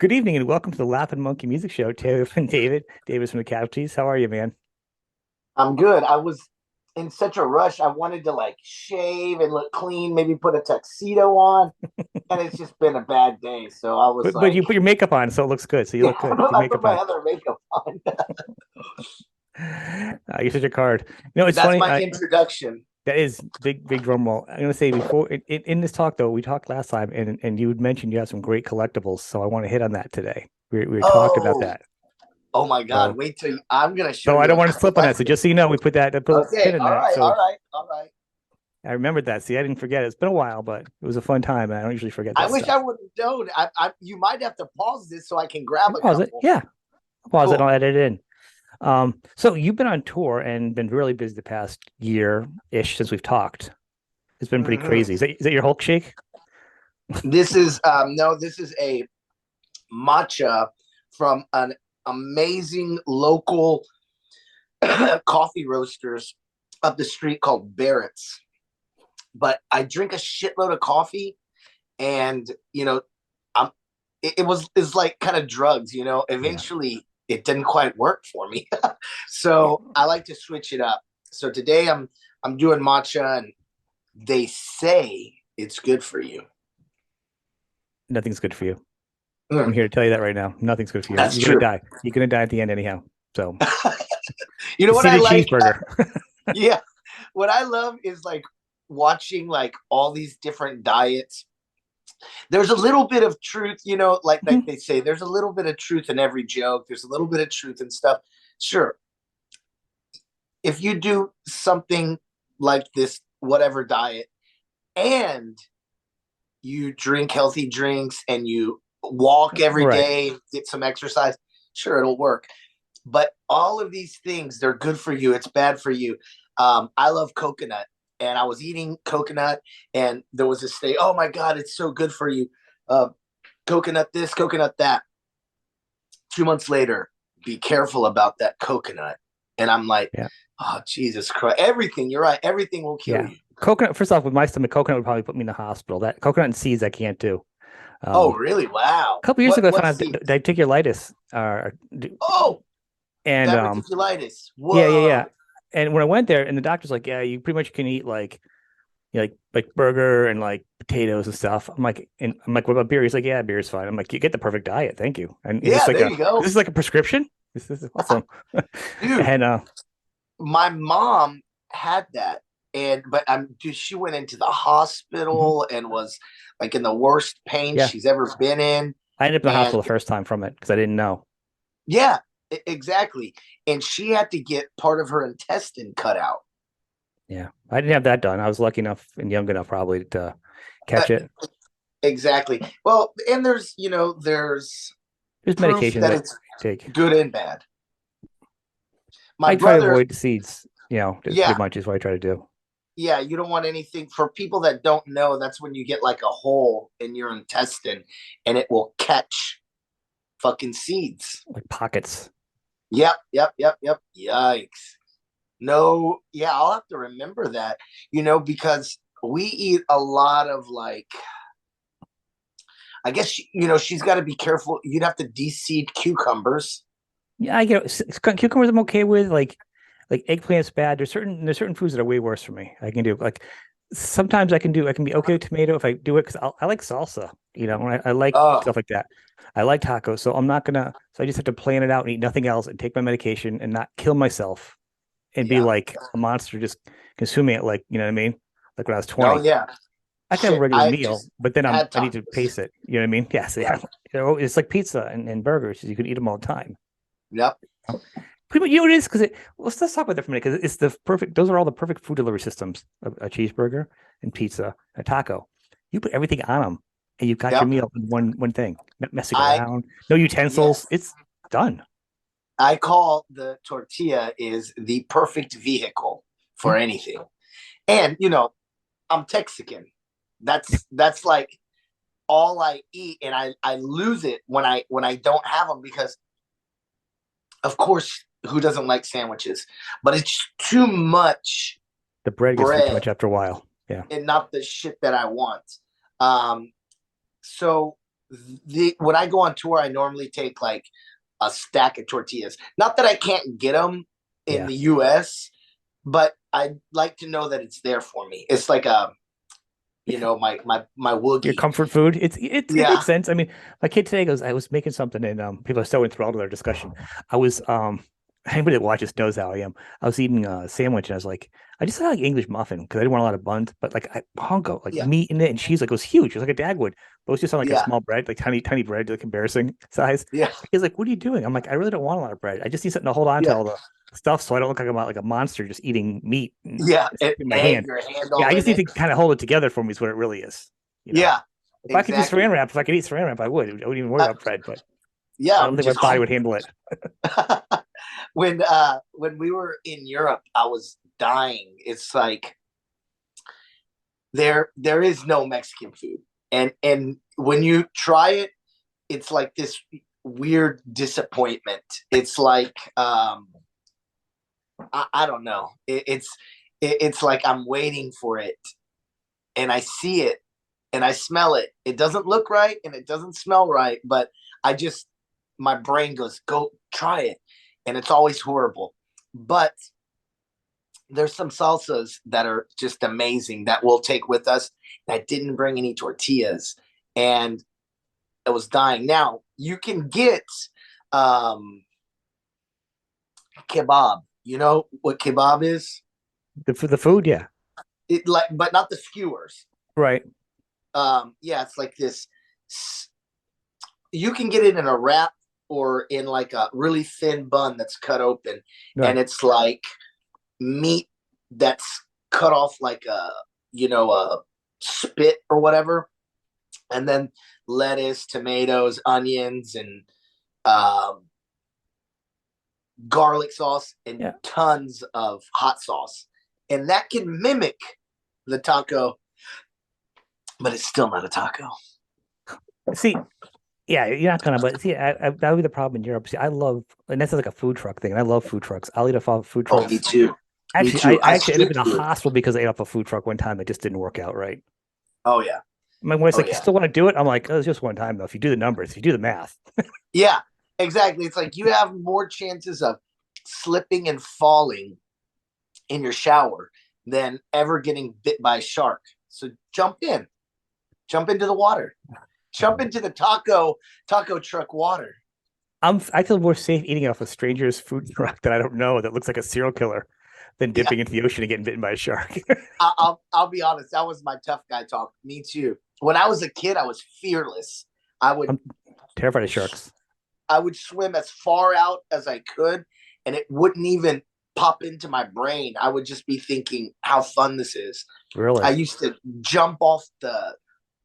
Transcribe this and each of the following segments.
Good evening and welcome to the Laughing Monkey Music Show. Taylor and David, Davis from the Casualties. How are you, man? I'm good. I was in such a rush. I wanted to like shave and look clean, maybe put a tuxedo on, and it's just been a bad day. So I was But like, you put your makeup on, so it looks good. So you yeah, look good. Your I put makeup my on. other makeup on. You're such a card. It's That's funny. my introduction. That is big drum roll. I'm gonna say before in this talk though, we talked last time, and you had mentioned you have some great collectibles. So I want to hit on that today. We talked about Oh, that. oh my God. So Wait till I'm gonna show so I you don't a want to slip on that. So collection. just so you know, we put that put a little Okay, pin in all that. right, all So right, all right. I remembered that. See, I didn't forget. It's been a while, but it was a fun time. And I don't usually forget I that wish I stuff. would have known. You might have to pause this so I can grab I'll a pause it. couple. Yeah. I'll pause it and Cool. I'll edit it in. So you've been on tour and been really busy the past year-ish since we've talked. It's been pretty Mhm. crazy. Is that your Hulk shake? This is no, this is a matcha from an amazing local coffee roasters up the street called Barrett's. But I drink a shitload of coffee, and I'm it's like kind of drugs. Yeah. Eventually, it didn't quite work for me, so I like to switch it up. So today I'm doing matcha, and they say it's good for you. Nothing's good for you. I'm Mm, here to tell you that right now. Nothing's good for you. that's You're gonna true. die. You're gonna die at the end anyhow. So You know you what see I the like? cheeseburger. Yeah, what I love is like watching like all these different diets. There's a little bit of truth, like they say, there's a little bit of truth in every joke. There's a little bit of truth and stuff. Sure, if you do something like this, whatever diet, and you drink healthy drinks and you walk every Right. day, get some exercise, sure, it'll work. But all of these things, they're good for you. It's bad for you. I love coconut, and I was eating coconut, and there was this thing. Oh my God, it's so good for you. Uh, Coconut this, coconut that. 2 months later, be careful about that coconut. And I'm like, Yeah. oh, Jesus Christ. Everything, you're right. Everything will kill Yeah. you. Coconut, first off, with my stomach, coconut would probably put me in the hospital. That coconut and seeds I can't do. Oh, Um, really? Wow. a couple years What ago, I what found out seeds? diverticulitis. Oh, And diverticulitis. yeah. Whoa. And when I went there, and the doctor's like, "Yeah, you pretty much can eat like, like burger and like potatoes and stuff." I'm like, "What about beer?" He's like, "Yeah, beer's fine." I'm like, "You get the perfect diet, thank you." And Yeah, there you is go. this like a prescription? This is awesome. Dude, And my mom had that. Dude, she went into the mhm. hospital and was like in the worst pain Yeah, she's ever been in. I ended up in the And hospital the first time from it because I didn't know. yeah, exactly. And she had to get part of her intestine cut out. Yeah, I didn't have that done. I was lucky enough and young enough probably to Uh, catch it. exactly. Well, and there's There's proof medications that I it's take. good and bad. My I try to brother, avoid the seeds. Just yeah, pretty much is what I try to do. yeah, you don't want anything. For people that don't know, that's when you get like a hole in your intestine and it will catch fucking seeds. Like pockets. Yep. Yikes. No, yeah, I'll have to remember that, because we eat a lot of like, I guess, she's got to be careful. You'd have to de-seed cucumbers. Yeah, I get cucumbers. I'm okay with like eggplant's bad. There's certain foods that are way worse for me. I can do like sometimes I can be okay with tomato if I do it because I like salsa. I like Oh, stuff like that. I like tacos, so I'm not gonna. So I just have to plan it out and eat nothing else and take my medication and not kill myself and be yeah. like a monster just consuming it. Like you know what I mean? Like when I was Oh, 20, yeah. I can have a Shit, regular I meal, just but then had I need to tacos. pace it. You know what I mean? Yes, Yeah. yeah. It's like pizza and burgers. You can eat them all the time. Yep. Pretty much, what it is because let's talk about that for a minute because it's the perfect. Those are all the perfect food delivery systems: a cheeseburger and pizza, a taco. You put everything on them, and you've got your Yep. meal in one thing. Not messing I around, no utensils. Yes. It's done. I call the tortilla is the perfect vehicle Yeah, for anything. And I'm Texican. That's like all I eat, and I lose it when I don't have them because, of course, who doesn't like sandwiches? But it's too much the bread gets to be too bread much after a while. Yeah, and not the shit that I want. Um, so when I go on tour, I normally take like a stack of tortillas. Not that I can't get them in Yeah. the U.S., but I like to know that it's there for me. It's like my Your woogie. comfort food. It Yeah, makes sense. I mean, my kid today goes, I was making something and people are so enthralled with our discussion. I was anybody that watches knows how I am. I was eating a sandwich and I was like, I just had like English muffin because I didn't want a lot of buns, but like I hunk of like yeah, meat in it and cheese like it was huge. It was like a Dagwood, but it was just on like a yeah, small bread, like tiny bread, like embarrassing size. yeah, He's like, "What are you doing?" I'm like, "I really don't want a lot of bread. I just need something to hold on to yeah, all the stuff so I don't look like I'm like a monster just eating meat and yeah. in my Egg, hand." your hand Yeah, all I in just need it. to kind of hold it together for me is what it really is. You know, Yeah, if I could do exactly. saran wrap, if I could eat saran wrap, I would. I wouldn't even worry Uh, about bread, but I yeah, don't think my just body would handle it. when we were in Europe, I was dying. It's like there is no Mexican food, and when you try it, it's like this weird disappointment. It's like I don't know. It's like I'm waiting for it, and I see it, and I smell it. It doesn't look right, and it doesn't smell right, but I just my brain goes, go try it, and it's always horrible. But there's some salsas that are just amazing that we'll take with us. I didn't bring any tortillas, and I was dying. Now you can get um, kebab. You know what kebab is? The food, yeah, It like, but not the skewers. right, Yeah, it's like this. You can get it in a wrap or in like a really thin bun that's cut open, and right. it's like meat that's cut off like a spit or whatever, and then lettuce, tomatoes, onions, and um, garlic sauce and Yeah. tons of hot sauce, and that can mimic the taco, but it's still not a taco. See, yeah, you're not gonna, but see, that would be the problem in Europe. See, I love, and that's like a food truck thing. And I love food trucks. I'll eat off of food Oh, me trucks. too. Me Actually, too. I I actually ended up street in a food. hospital because I ate off a food truck one time. It just didn't work out right. Oh yeah. I mean, when it's Oh like you yeah. still want to do it, I'm like, oh, it's just one time though. If you do the numbers, if you do the math, Yeah. Exactly. It's like you have more chances of slipping and falling in your shower than ever getting bit by a shark. So jump into the water, jump um, into the taco truck water. I feel more safe eating off a stranger's food truck that I don't know that looks like a serial killer than Yeah, dipping into the ocean and getting bitten by a shark. I'll be honest. That was my tough guy talk. Me too. When I was a kid, I was fearless. I would I'm terrified of sharks. I would swim as far out as I could, and it wouldn't even pop into my brain. I would just be thinking how fun this is. I Really, used to jump off the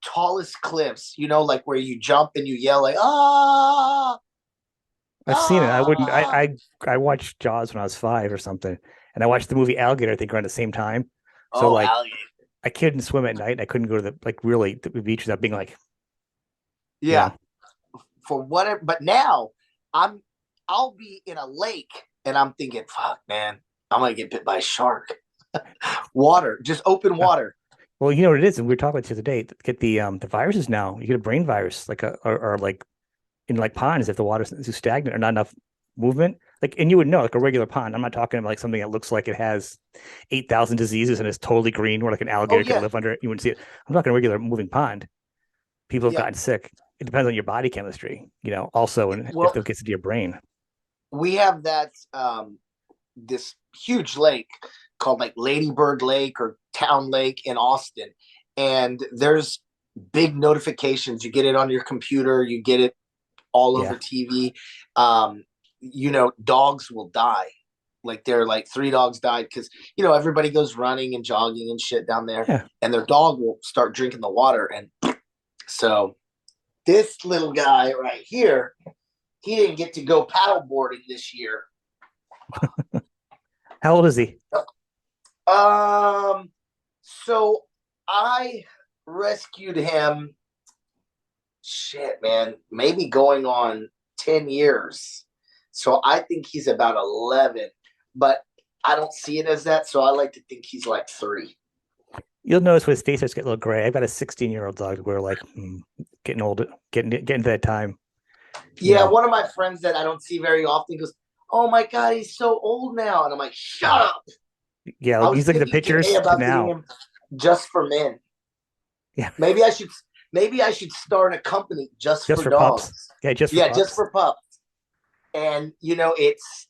tallest cliffs, like where you jump and you yell like ah I've seen it. I wouldn't. ah. I watched Jaws when I was 5 or something, and I watched the movie Alligator. I think around the same time. So Oh, like, alligator. I couldn't swim at night. I couldn't go to the like really the beach without being like, you Yeah, know, for whatever. But now I'm I'll be in a lake and I'm thinking, fuck, man, I'm gonna get bit by a shark. Water, just open uh, water. well, you know what it is, and we were talking about it the other day. Get the viruses now. You get a brain virus, like or like in like ponds if the water's too stagnant or not enough movement. Like, and you would know, like a regular pond. I'm not talking about like something that looks like it has 8,000 diseases and is totally green, where like an Oh alligator could yeah, live under it. You wouldn't see it. I'm talking a regular moving pond. People have yeah. gotten sick. It depends on your body chemistry, also, and if Well, it gets into your brain. we have that this huge lake called like Ladybird Lake or Town Lake in Austin, and there's big notifications. You get it on your computer, you get it all over Yeah. TV. Dogs will die. Like they're like 3 dogs died because everybody goes running and jogging and shit down there, Yeah. and their dog will start drinking the water. And so this little guy right here, he didn't get to go paddle boarding this year. How old is he? Um, so I rescued him. Shit, man, maybe going on 10 years. So I think he's about 11, but I don't see it as that. So I like to think he's like 3. You'll notice when his face starts to get a little gray. I've got a 16-year-old dog. We're like getting old, getting to that time. You Yeah, know, one of my friends that I don't see very often goes, "Oh my god, he's so old now," and I'm like, "Shut up!" yeah. I Like was he's looking at the thinking today pictures to about getting now. him just for men. Yeah, Maybe I should. Maybe I should start a company just just for for pups. dogs. Yeah, just for Yeah, just pups. for pups. And it's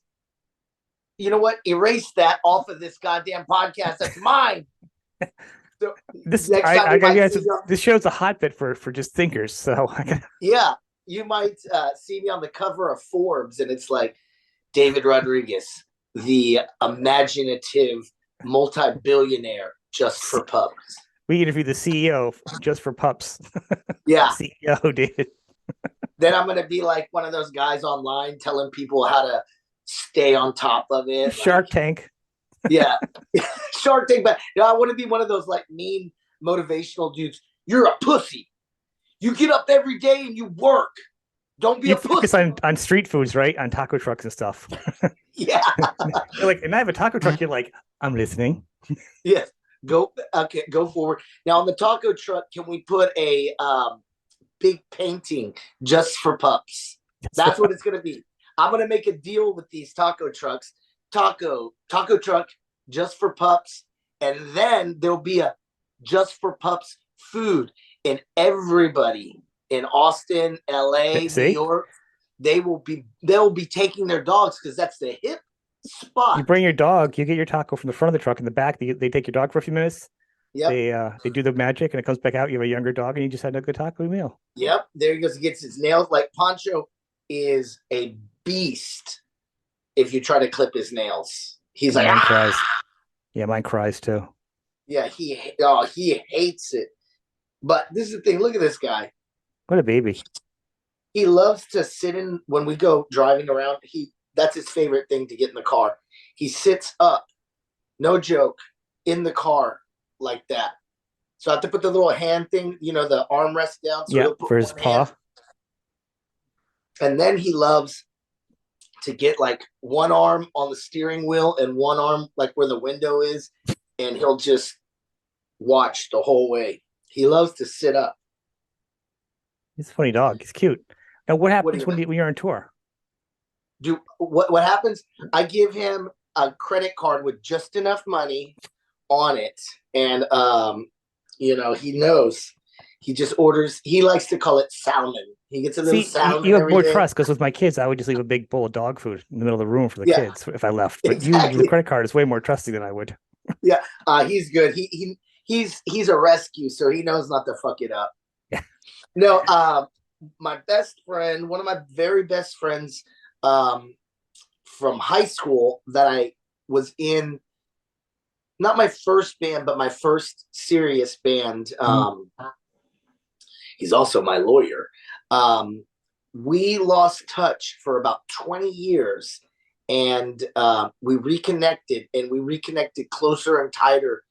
you know what? Erase that off of this goddamn podcast. That's mine. So This next time I you got you might guys. see me, This show's a hotbed for just thinkers. So yeah, you might see me on the cover of Forbes, and it's like David Rodriguez, the imaginative multi-billionaire just for pups. we interviewed the CEO just for pups. Yeah. CEO David. Then I'm gonna be like one of those guys online telling people how to stay on top of it. Like, Shark Tank. yeah, Shark Tank. But I want to be one of those like mean motivational dudes. You're a pussy. You get up every day and you work. Don't be You a focus pussy. on street foods, right? On taco trucks and stuff. Yeah. You're like, and I have a taco truck. You're like, I'm listening. Yes. Go. Okay. Go forward. Now on the taco truck, can we put a big painting just for pups? That's what it's gonna be. I'm gonna make a deal with these taco trucks. Taco truck just for pups, and then there'll be a just for pups food, and everybody in Austin, LA, New See, York, they'll be taking their dogs because that's the hip you spot. bring your dog, you get your taco from the front of the truck. In the back, they take your dog for a few minutes. Yep. They do the magic, and it comes back out. You have a younger dog, and you just had a good taco meal. Yep, there he goes. He gets his nails. Like Pancho is a beast. If you try to clip his nails, he's And like, mine ah! cries. Yeah, mine cries too. Yeah, he hates it. But this is the thing. Look at this guy. What a baby. He loves to sit in when we go driving around. That's his favorite thing to get in the car. He sits up, no joke, in the car like that. So I have to put the little hand thing, the armrest down. So Yeah, he'll put for his one hand, paw. and then he loves to get like one arm on the steering wheel and one arm like where the window is, and he'll just watch the whole way. He loves to sit up. He's a funny dog. He's cute. Now, what What do happens you when you're on tour? do? What happens? I give him a credit card with just enough money on it, and he knows. He just orders. He likes to call it salmon. He gets a little See, you salmon have every more day. trust because with my kids, I would just leave a big bowl of dog food in the middle of the room for the Yeah, kids if I left. But you, with the exactly. credit card, is way more trusting than I would. Yeah, he's good. He's a rescue, so he knows not to fuck it up. Yeah. No, my best friend, one of my very best friends, um, from high school that I was in, not my first band, but my first serious band. He's also my lawyer. We lost touch for about 20 years, and we reconnected, and we reconnected closer and tighter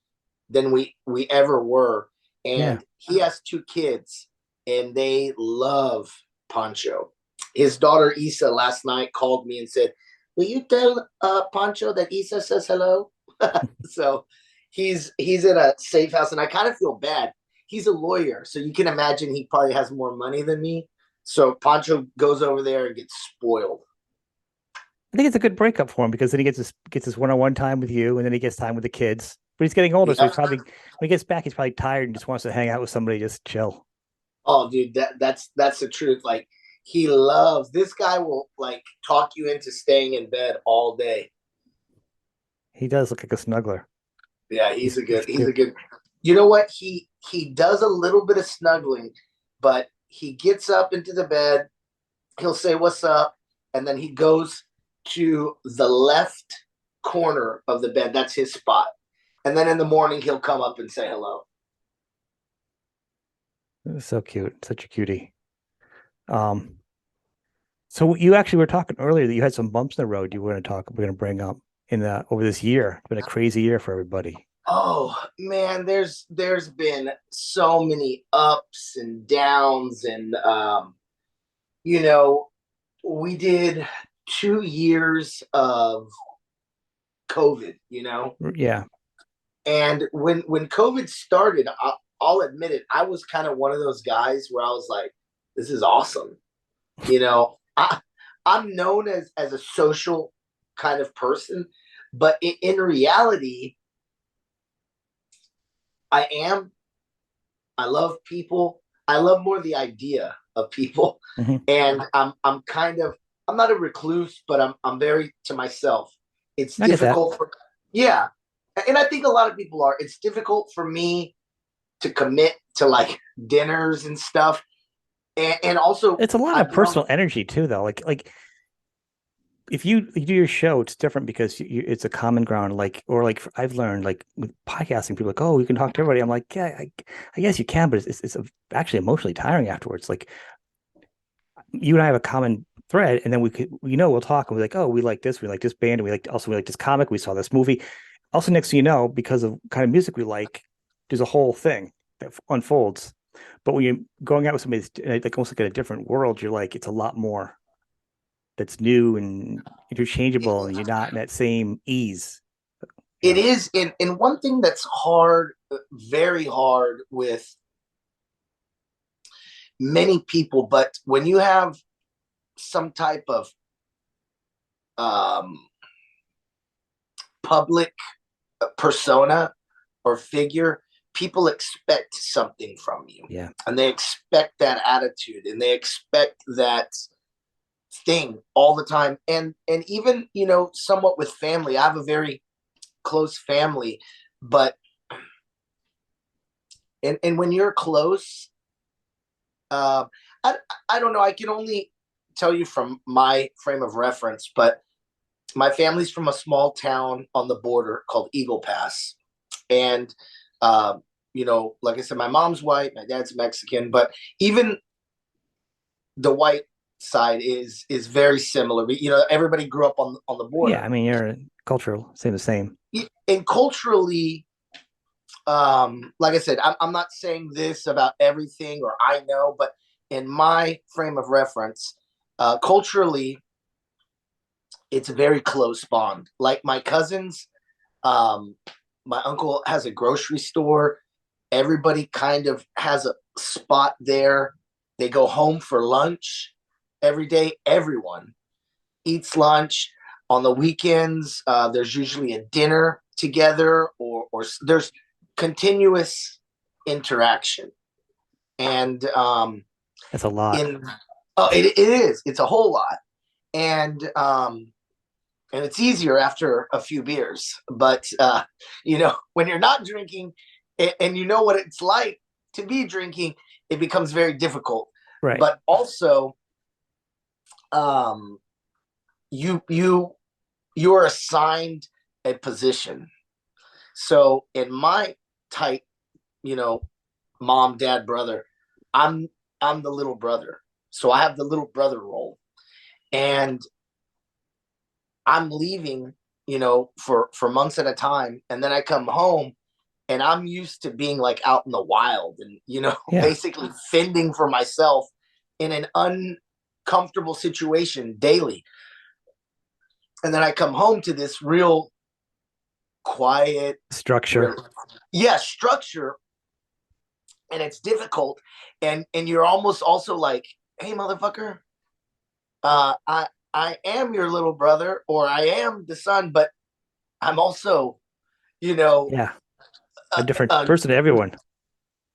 than we ever were. Yeah. And he has two kids, and they love Pancho. His daughter Isa last night called me and said, "Will you tell Pancho that Isa says hello?" So he's in a safe house, and I kind of feel bad. He's a lawyer, so you can imagine he probably has more money than me. So Pancho goes over there and gets spoiled. I think it's a good breakup for him because then he gets his one-on-one time with you, and then he gets time with the kids. But he's getting older, so Yeah. he's probably when he gets back, he's probably tired and just wants to hang out with somebody, just chill. Oh, dude, that's the truth. Like he loves this guy will like talk you into staying in bed all day. He does look like a snuggler. Yeah, He's he's a cute. good. You know what? He does a little bit of snuggling, but he gets up into the bed. He'll say what's up, and then he goes to the left corner of the bed. That's his spot. And then in the morning he'll come up and say hello. So cute, such a cutie. Um, so you actually were talking earlier that you had some bumps in the road. We're going to bring up in the over this year. It's been a crazy year for everybody. Oh man, there's been so many ups and downs, and you know, we did 2 years of COVID, Yeah, And when COVID started, I'll admit it, I was kind of one of those guys where I was like, this is awesome. You know, I'm known as a social kind of person, but in reality, I am. I love people. I love more the idea of people, Hmm. and I'm kind of, I'm not a recluse, but I'm very to myself. It's I get that. difficult for, yeah, and I think a lot of people are. It's difficult for me to commit to like dinners and stuff, and also It's a lot of I've grown. personal energy too, though. Like if you do your show, it's different because it's a common ground. Like, or like I've learned, like with podcasting, people are like, oh, you can talk to everybody. I'm like, yeah, I guess you can, but it's actually emotionally tiring afterwards. Like you and I have a common thread, and then we'll talk, and we're like, oh, we like this band, and we like this comic, we saw this movie. Also, next thing you know, because of kind of music we like, there's a whole thing that unfolds. But when you're going out with somebody that's like almost like in a different world, you're like, it's a lot more that's new and interchangeable, and you're not in that same ease. You It know, is, and one thing that's hard, very hard with many people, but when you have some type of um, public persona or figure, people expect something from you, yeah, and they expect that attitude, and they expect that thing all the time. And even, somewhat with family, I have a very close family, but and when you're close, uh, I, I don't know, I can only tell you from my frame of reference, but my family's from a small town on the border called Eagle Pass. And like I said, my mom's white, my dad's Mexican, but even the white side is very similar. Everybody grew up on the yeah. border. I mean, you're cultural, same the same. And culturally, like I said, I'm not saying this about everything or I know, but in my frame of reference, culturally, it's a very close bond. Like my cousins, um, my uncle has a grocery store. Everybody kind of has a spot there. They go home for lunch every day. Everyone eats lunch on the weekends. There's usually a dinner together, or there's continuous interaction. And That's a lot. in oh, it is. It's a whole lot, and it's easier after a few beers. But when you're not drinking, and you know what it's like to be drinking, it becomes very difficult. Right. But also, um, you're assigned a position. So in my tight, you know, mom, dad, brother, I'm I'm the little brother. So I have the little brother role. And I'm leaving, for months at a time, and then I come home and I'm used to being like out in the wild and Yeah. basically fending for myself in an uncomfortable situation daily. And then I come home to this real quiet, Structure. real, yeah, structure, and it's difficult. And you're almost also like, hey, motherfucker, I am your little brother, or I am the son, but I'm also, you know, Yeah. A uh, different uh, person to everyone.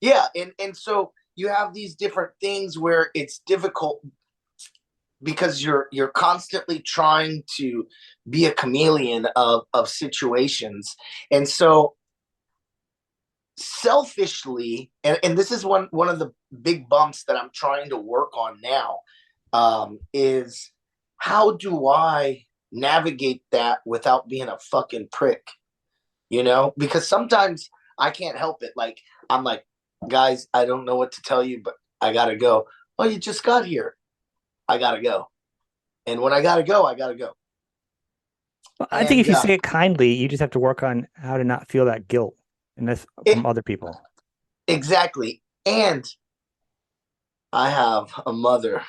yeah, and so you have these different things where it's difficult because you're constantly trying to be a chameleon of situations. And so selfishly, and this is one of the big bumps that I'm trying to work on now, is how do I navigate that without being a fucking prick? Because sometimes I can't help it. Like, I'm like, guys, I don't know what to tell you, but I gotta go. Oh, you just got here. I gotta go. And when I gotta go. I think And if you say it kindly, you just have to work on how to not feel that guilt, and that's it from other people. exactly. And I have a mother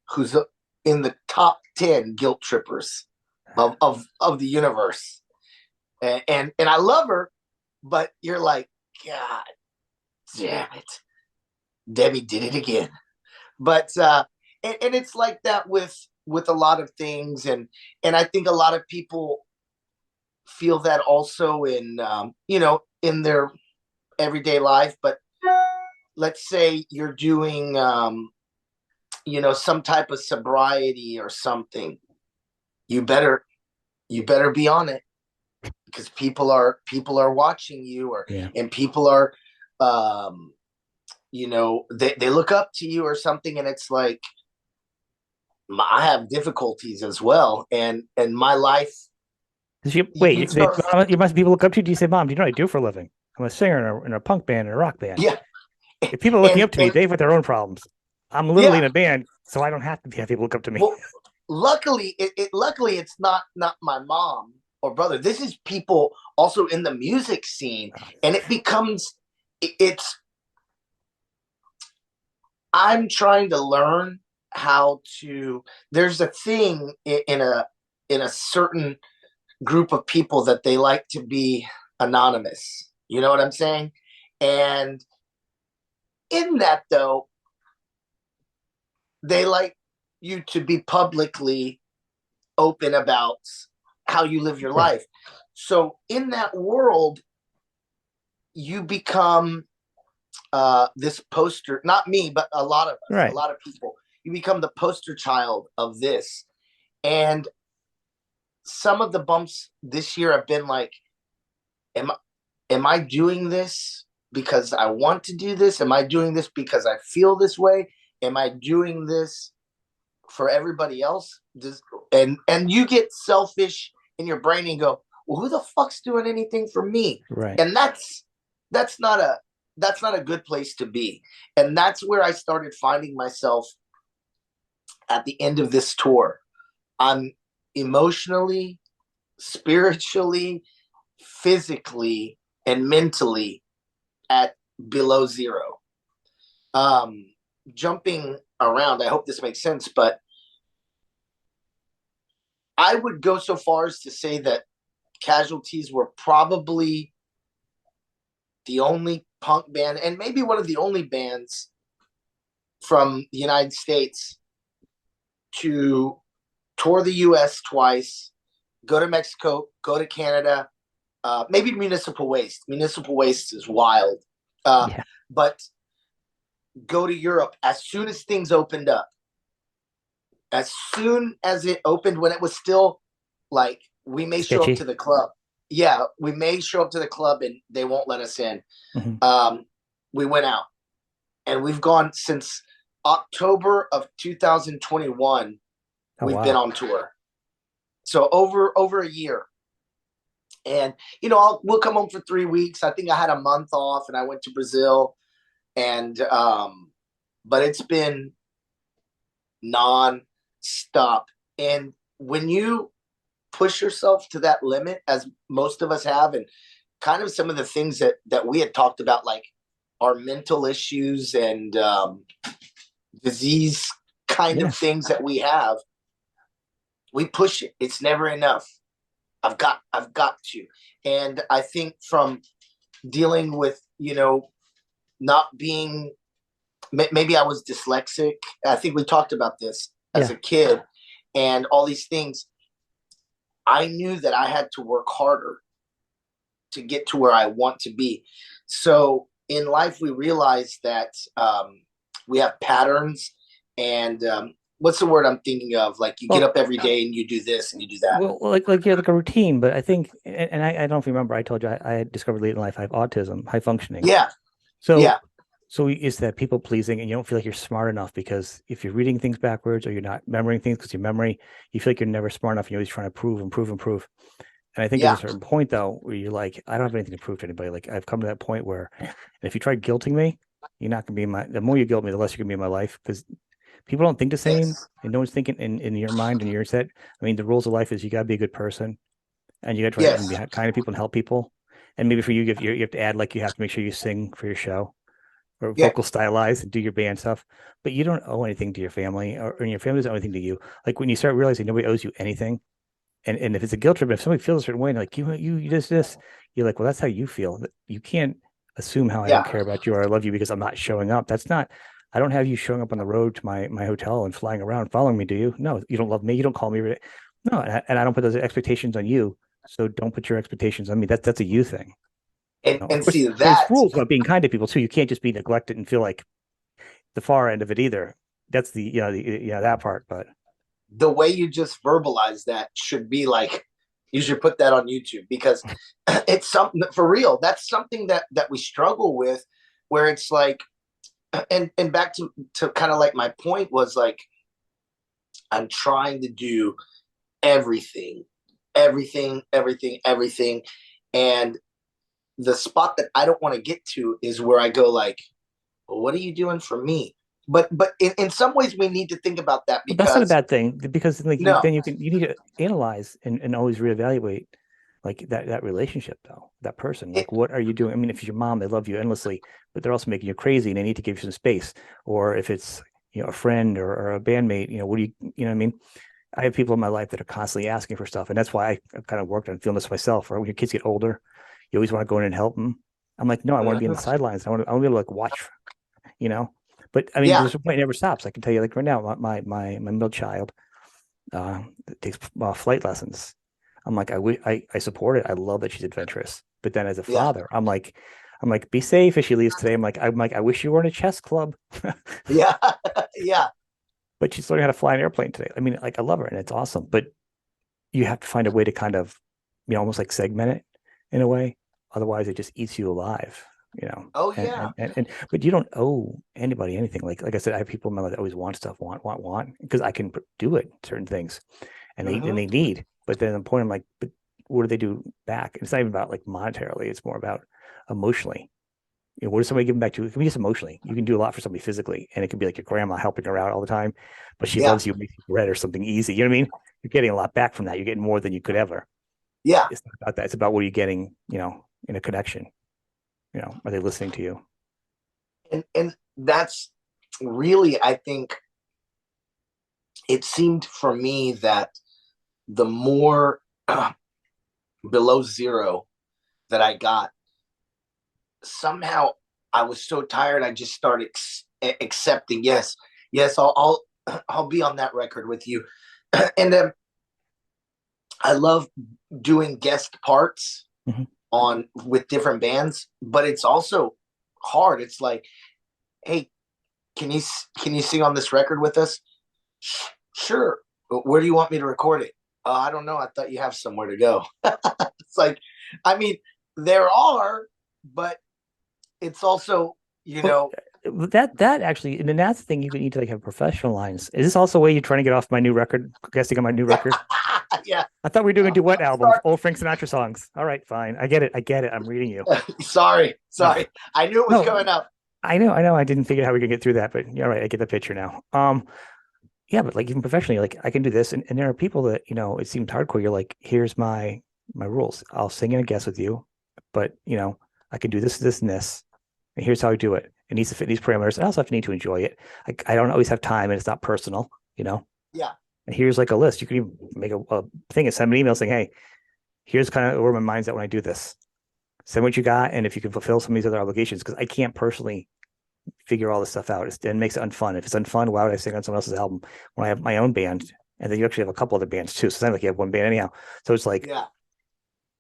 who's in the top 10 guilt trippers of the universe. And I love her, but you're like, God damn it, Debbie did it again. But and it's like that with a lot of things, and I think a lot of people feel that also in in their everyday life. But let's say you're doing some type of sobriety or something, you better be on it, because people are watching you, or Yeah. and people are they look up to you or something, and it's like, I have difficulties as well, and my life, you Wait, start, you must people look up to you. Do you say, Mom, do you know what I do for a living? I'm a singer in a punk band and a rock band. yeah, If people are looking and up to me, they've got their own problems. I'm literally yeah, in a band, so I don't have to have people look up to me. well, luckily it's not my mom or brother. This is people also in the music scene, and it becomes, it's, I'm trying to learn how to, there's a thing in a certain group of people that they like to be anonymous. You know what I'm saying? And in that, though, they like you to be publicly open about how you live your Right, life. So in that world, you become this poster, not me, but a lot of us, a right. lot of people. You become the poster child of this. And some of the bumps this year have been like, am am I doing this because I want to do this? Am I doing this because I feel this way? Am I doing this for everybody else? And you get selfish in your brain and go, well, who the fuck's doing anything for me? Right. And that's not a that's not a good place to be. And that's where I started finding myself at the end of this tour. I'm emotionally, spiritually, physically, and mentally at below zero. Um, Jumping around, I hope this makes sense, but I would go so far as to say that Casualties were probably the only punk band, and maybe one of the only bands from the United States to tour the US twice, go to Mexico, go to Canada, maybe Municipal Waste. Municipal Waste is wild. Uh, Yeah. but go to Europe as soon as things opened up. As soon as it opened, when it was still like, we may show up to Sketchy. the club. Yeah, we may show up to the club and they won't let us in. Hmm. Um, we went out, and we've gone since October of 2021. Oh, We've been wow. on tour, so over a year. And we'll come home for 3 weeks. I think I had a month off, and I went to Brazil, and but it's been non-stop. And when you push yourself to that limit, as most of us have, and kind of some of the things that we had talked about, like our mental issues and disease kind Yeah. of things that we have, we push it. It's never enough. I've got to. And I think from dealing with, not being, maybe I was dyslexic. I think we talked about this as Yeah. a kid, and all these things. I knew that I had to work harder to get to where I want to be. So in life, we realize that we have patterns, and what's the word I'm thinking of? Like, you get Well, up every day and you do this and you do that. like you're like a routine, but I think, and I don't know if you remember, I told you I discovered late in life I have autism, high functioning. Yeah, So yeah, it's that people pleasing, and you don't feel like you're smart enough because if you're reading things backwards or you're not remembering things because your memory, you feel like you're never smart enough. And you're always trying to prove and prove and prove. And I think there's a yeah, certain point though where you're like, I don't have anything to prove to anybody. Like I've come to that point where if you try guilting me, you're not gonna be in my. The more you guilt me, the less you're gonna be in my life because people don't think the same, yes, and no one's thinking in your mind and your set. I mean, the rules of life is you gotta be a good person, and you gotta try and yes, be kind to people and help people. And maybe for you, if you have to add like you have to make sure you sing for your show or yeah, vocal stylize and do your band stuff, but you don't owe anything to your family or your family doesn't owe anything to you. Like when you start realizing nobody owes you anything And if it's a guilt trip, if somebody feels a certain way, and like you just this, you're like, well, that's how you feel. You can't assume how I don't Yeah. care about you or I love you because I'm not showing up. That's not. I don't have you showing up on the road to my hotel and flying around following me. Do you? No, you don't love me. You don't call me. No, and I don't put those expectations on you. So don't put your expectations on me. That's a you thing. Of And course, see there's that rules about being kind to people too. You can't just be neglected and feel like the far end of it either. That's that part. But the way you just verbalize that should be like, you should put that on YouTube, because it's something for real. That's something that we struggle with, where it's like, and back to kind of like my point was like, I'm trying to do everything, everything. And the spot that I don't want to get to is where I go like, well, what are you doing for me? But in some ways we need to think about that, well, that's not a because bad thing because like no, then you need to analyze and always reevaluate like that relationship though, that person. it, Like what are you doing? I mean, if it's your mom, they love you endlessly, but they're also making you crazy and they need to give you some space. Or if it's a friend or a bandmate, what do you know what I mean? I have people in my life that are constantly asking for stuff, and that's why I've kind of worked on feeling this myself. Or when your kids get older, you always want to go in and help them. I'm like, no, I want to be in the sidelines. I want to be able to like watch, you know. But I mean, yeah, there's a point it never stops. I can tell you, like right now, my middle child takes flight lessons. I'm like, I support it. I love that she's adventurous. But then as a yeah, father, I'm like, be safe as she leaves today. I'm like, I wish you were in a chess club. yeah, yeah. But she's learning how to fly an airplane today. I mean, like I love her and it's awesome. But you have to find a way to kind of, almost like segment it in a way. Otherwise, it just eats you alive, you know. Oh And yeah. but you don't owe anybody anything. Like I said, I have people in my life that always want stuff, want, because I can do it, certain things, and Mm-hmm. they need. But then the point, I'm like, but what do they do back? It's not even about like monetarily. It's more about emotionally. What is somebody giving back to you? It can be just emotionally. You can do a lot for somebody physically, and it can be like your grandma helping her out all the time, but she Yeah, loves you, makes you bread or something easy. You know what I mean? You're getting a lot back from that. You're getting more than you could ever. yeah. It's not about that. It's about what you're getting, in a connection. Are they listening to you? And that's really, I think, it seemed for me that the more below zero that I got, somehow I was so tired. I just started accepting. Yes, yes, I'll be on that record with you. And I love doing guest parts Mm-hmm. on with different bands, but it's also hard. It's like, hey, can you sing on this record with us? Sure. But where do you want me to record it? I don't know. I thought you have somewhere to go. It's like, I mean, there are, but it's also, you Well, know, that actually, and then that's the thing you need to like have professional lines. Is this also a way you're trying to get off my new record? Guessing on my new record? yeah. I thought we were doing a duet album, Sorry. old Frank Sinatra songs. All right, fine. I get it. I get it. I'm reading you. Sorry. No, Sorry. I knew it was no, coming up. I know. I didn't figure out how we could get through that, but you're right. I get the picture now. Yeah, but like even professionally, like I can do this, and there are people that it seems hardcore. You're like, here's my rules. I'll sing in a guest with you, but I can do this, this, and this, and here's how I do it. It needs to fit these parameters. I also have to need to enjoy it. I don't always have time, and it's not personal, Yeah. And here's like a list. You could even make a thing and send me an email saying, hey, here's kind of where my mind's at when I do this. Send what you got, and if you can fulfill some of these other obligations, because I can't personally figure all this stuff out. It makes it unfun. If it's unfun, why would I sing on someone else's album when I have my own band? And then you actually have a couple other bands too. So it's not like you have one band anyhow. So it's like, Yeah.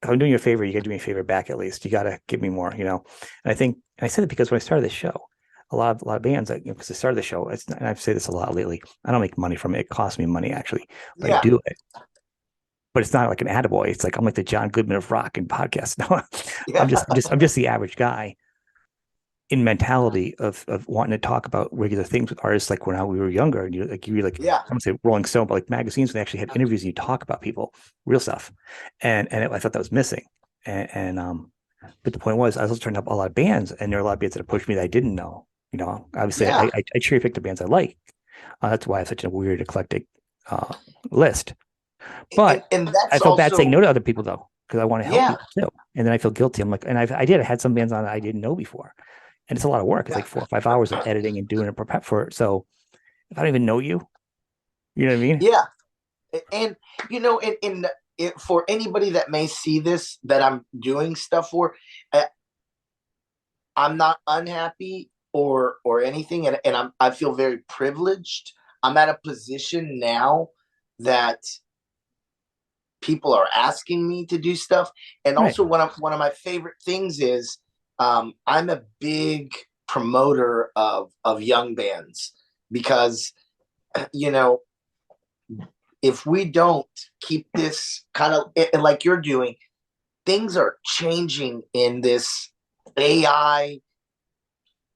if I'm doing you a favor, you got to do me a favor back at least. You got to give me more, And I said it because when I started this show, a lot of bands, because I started the show, and I've said this a lot lately. I don't make money from it. It costs me money actually, but I Yeah. do it. But it's not like an attaboy. It's like I'm like the John Goodman of rock and podcast. No, Yeah. I'm just the average guy in mentality of wanting to talk about regular things with artists like when we were younger and you like Yeah. I don't say Rolling Stone, but like magazines when they actually had interviews and you talk about people, real stuff. I thought that was missing. And but the point was I was also turning up a lot of bands and there are a lot of bands that have pushed me that I didn't know. Obviously Yeah. I cherry pick the bands I like. That's why I have such a weird eclectic list. But And I that's felt bad saying also, no to other people though, because I want to help yeah. people too. And then I feel guilty. I'm like, and I did. I had some bands on that I didn't know before. And it's a lot of work. It's like 4 or 5 hours of editing and doing it prep for it. So if I don't even know you, you know what I mean? Yeah. And in for anybody that may see this that I'm doing stuff for, uh, I'm not unhappy or anything, and I feel very privileged. I'm at a position now that people are asking me to do stuff, and Right. also one of my favorite things is I'm a big promoter of young bands because you know if we don't keep this kind of like you're doing, things are changing in this AI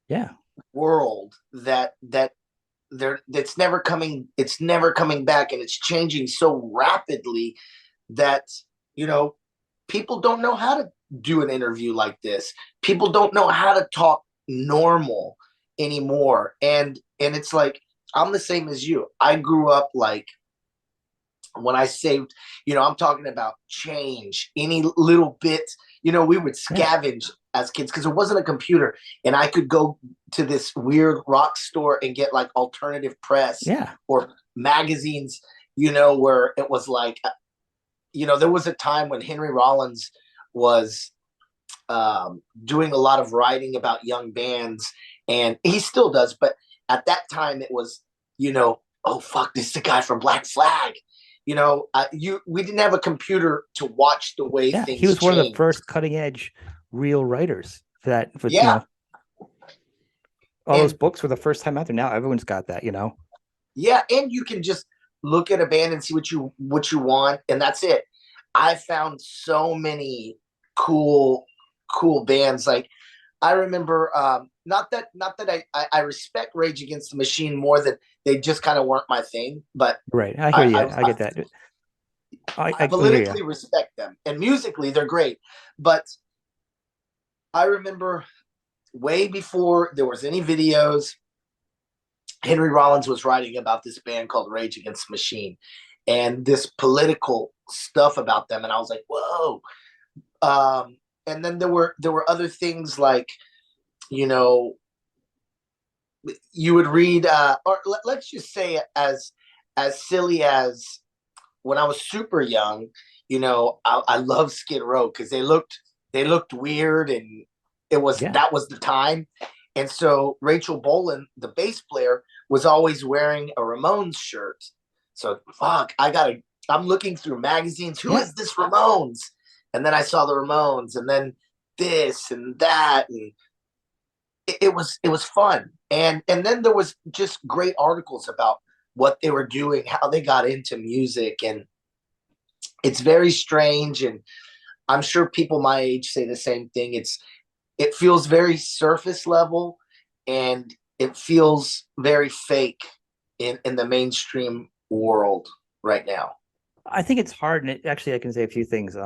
Yeah. world that there it's never coming back, and it's changing so rapidly that you know people don't know how to do an interview like this. People don't know how to talk normal anymore, and it's like I'm the same as you. I grew up like when I saved, I'm talking about change, any little bit, we would Yeah. scavenge as kids because there wasn't a computer, and I could go to this weird rock store and get like alternative press Yeah. or magazines, where it was like, there was a time when Henry Rollins was doing a lot of writing about young bands, and he still does, but at that time it was, oh fuck, this is the guy from Black Flag. We didn't have a computer to watch the way Yeah. He things was one of the change. first cutting edge real writers for that, for, Yeah, all those and books were the first time out there. Now everyone's got that. yeah, and you can just look at a band and see what you want, and that's it. I found so many cool cool bands. Like I remember, not that I respect Rage Against the Machine more than they just kind of weren't my thing, but Right. I hear I, you. I I get that. I I completely hear you. politically respect them, and musically they're great. But I remember way before there was any videos, Henry Rollins was writing about this band called Rage Against the Machine, and this political stuff about them, and I was like, whoa. And then there were other things like, you know you would read, or let's just say, as silly as when I was super young, I loved Skid Row because they looked weird, and Yeah. that was the time. And so Rachel Bolan, the bass player, was always wearing a Ramones shirt. So fuck, I'm looking through magazines. Who Yeah. is this Ramones? And then I saw the Ramones, and then this and that, and it was fun. And then there was just great articles about what they were doing, how they got into music, and it's very strange. And I'm sure people my age say the same thing. It feels very surface level, and it feels very fake in the mainstream world right now. I think it's hard, and actually, I can say a few things.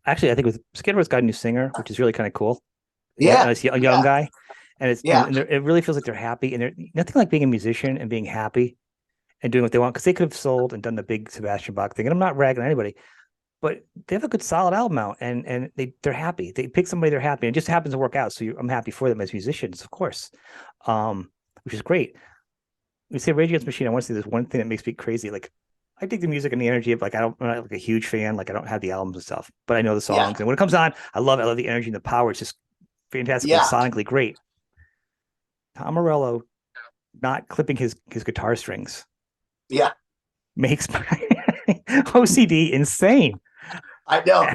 Actually, I think with Skid Row's got a new singer, which is really kind of cool. Yeah, Yeah, nice young yeah, guy, and it's yeah, and it really feels like they're happy, and they're nothing like being a musician and being happy and doing what they want because they could have sold and done the big Sebastian Bach thing. And I'm not ragging on anybody, but they have a good solid album out, and they're happy. They pick somebody they're happy, and it just happens to work out. So I'm happy for them as musicians, of course, which is great. We say Rage Against the Machine. I want to say there's one thing that makes me crazy. Like I dig the music and the energy of I'm not like a huge fan. Like I don't have the albums and stuff, but I know the yeah, songs. And when it comes on, I love it. I love the energy and the power. It's just fantastically yeah, sonically great. Tom Morello not clipping his guitar strings yeah. makes my OCD insane. I know.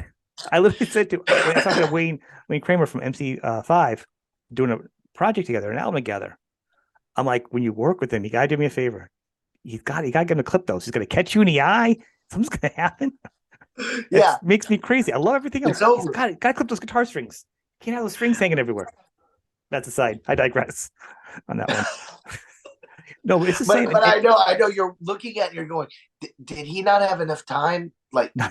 I literally said to when I was talking to Wayne Kramer from MC5 doing a project together, an album together. I'm like, when you work with him, you gotta do me a favor. You gotta get him to clip those. He's gonna catch you in the eye. Something's gonna happen. It Yeah, makes me crazy. I love everything it's else. He's over. gotta clip those guitar strings. Can't have those strings hanging everywhere. That's aside. I digress on that one. No, but it's the but same. but I know you're looking at it and you're going, did he not have enough time like to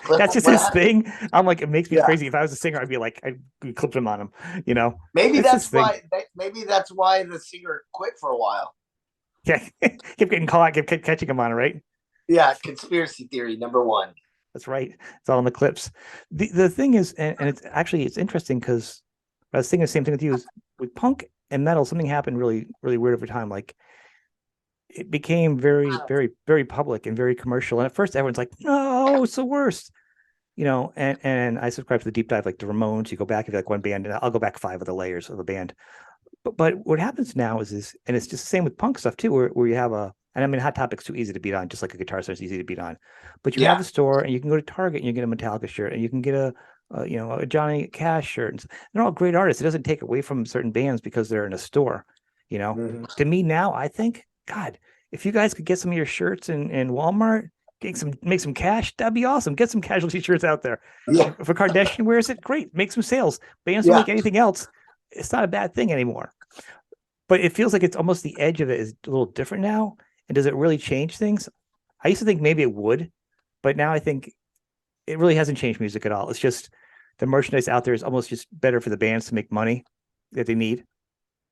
clip That's him? just What his happened? thing. I'm like, it makes me Yeah, crazy. If I was a singer, I'd be like, I'd be clipping him on him. maybe It's that's his thing. why maybe that's why the singer quit for a while. Yeah. Keep getting caught, keep catching him on it, right? Yeah, conspiracy theory number one. That's right. It's all in the clips. The thing is, and it's interesting because I was thinking the same thing with you is with punk and metal, something happened really, really weird over time. Like it became very, very, very public and very commercial. And at first everyone's like, no, it's the worst. and I subscribe to the deep dive, like the Ramones. You go back, if you like one band, and I'll go back 5 of the layers of the band. But what happens now is, and it's just the same with punk stuff too, where you have and I mean, Hot Topic's too easy to beat on, just like a guitar store is easy to beat on. But you have Yeah. the store, and you can go to Target and you get a Metallica shirt, and you can get a Johnny Cash shirt. And they're all great artists. It doesn't take away from certain bands because they're in a store. You know, Mhm. to me now, I think, God, if you guys could get some of your shirts in Walmart, make some cash, that'd be awesome. Get some Casualty shirts out there. Yeah. If a Kardashian wears it, great. Make some sales. Bands don't Yeah. make anything else. It's not a bad thing anymore. But it feels like it's almost the edge of it is a little different now. And does it really change things? I used to think maybe it would, but now I think it really hasn't changed music at all. It's just the merchandise out there is almost just better for the bands to make money that they need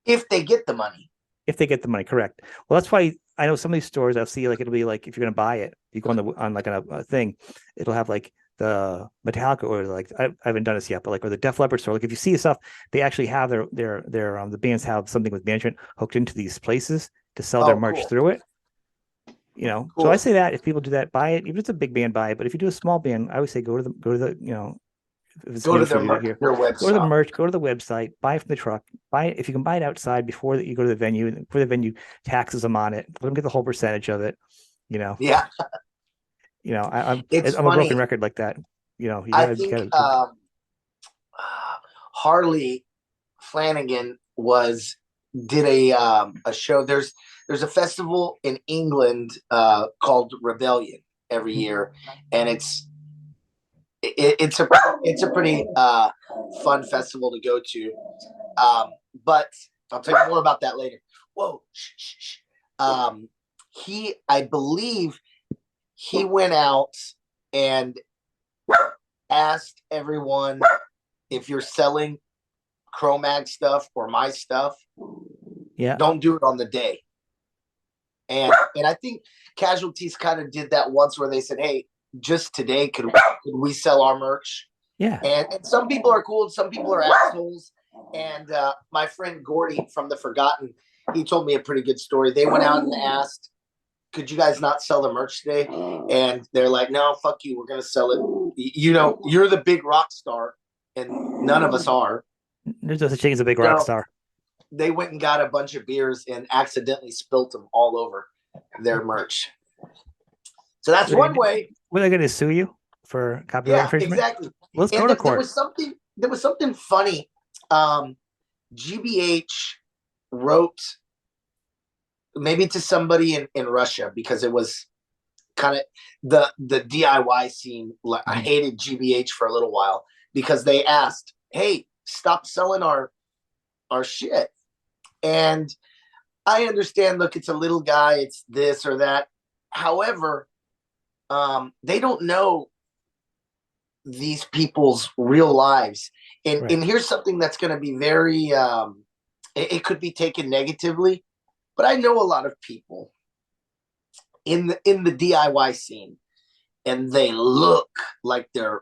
If they get the money. if they get the money. Correct. Well, that's why I know some of these stores I'll see, like it'll be like if you're gonna buy it, you go on like a thing, it'll have like the Metallica, or like I haven't done this yet, but like, or the Def Leppard store. Like if you see stuff, they actually have their the bands have something with management hooked into these places to sell their Oh, merch cool. through it. So I Cool. say that if people do that, buy it. Even if it's a big band, buy it. But if you do a small band, I always say go to the if it's Go new to for you to hear, their go to the website. merch, go to the website, buy it from the truck, buy it if you can buy it outside before that you go to the venue. Before the venue taxes them on it, let them get the whole percentage of it. You know, Yeah. It's I'm a broken funny. record like that. I You think gotta. Harley Flanagan was did a show. There's a festival in England called Rebellion every year, and it's a it's a pretty fun festival to go to. But I'll tell you more about that later. Whoa, shh, shh, shh. I believe he went out and asked everyone, if you're selling Chromag stuff or my stuff, Yeah, don't do it on the day. And I think Casualties kind of did that once where they said, hey, just today, could we sell our merch? yeah, And some people are cool, some people are assholes. And my friend Gordy from The Forgotten, he told me a pretty good story. They went out and asked, could you guys not sell the merch today? And they're like, no, fuck you, we're gonna sell it. You're the big rock star, and none of us are. there's no such thing as a big rock So star. they went and got a bunch of beers and accidentally spilt them all over their merch. So that's one way. Were they going to sue you for copyright Yeah, infringement? exactly. Let's go And to there court. was something funny. Um, GBH wrote maybe to somebody in Russia, because it was kind of the DIY scene. I Mhm. hated GBH for a little while because they asked, "Hey, stop selling our shit." And I understand. Look, it's a little guy. It's this or that. However, they don't know these people's real lives, Right. and here's something that's going to be very. It could be taken negatively, but I know a lot of people in the DIY scene, and they look like they're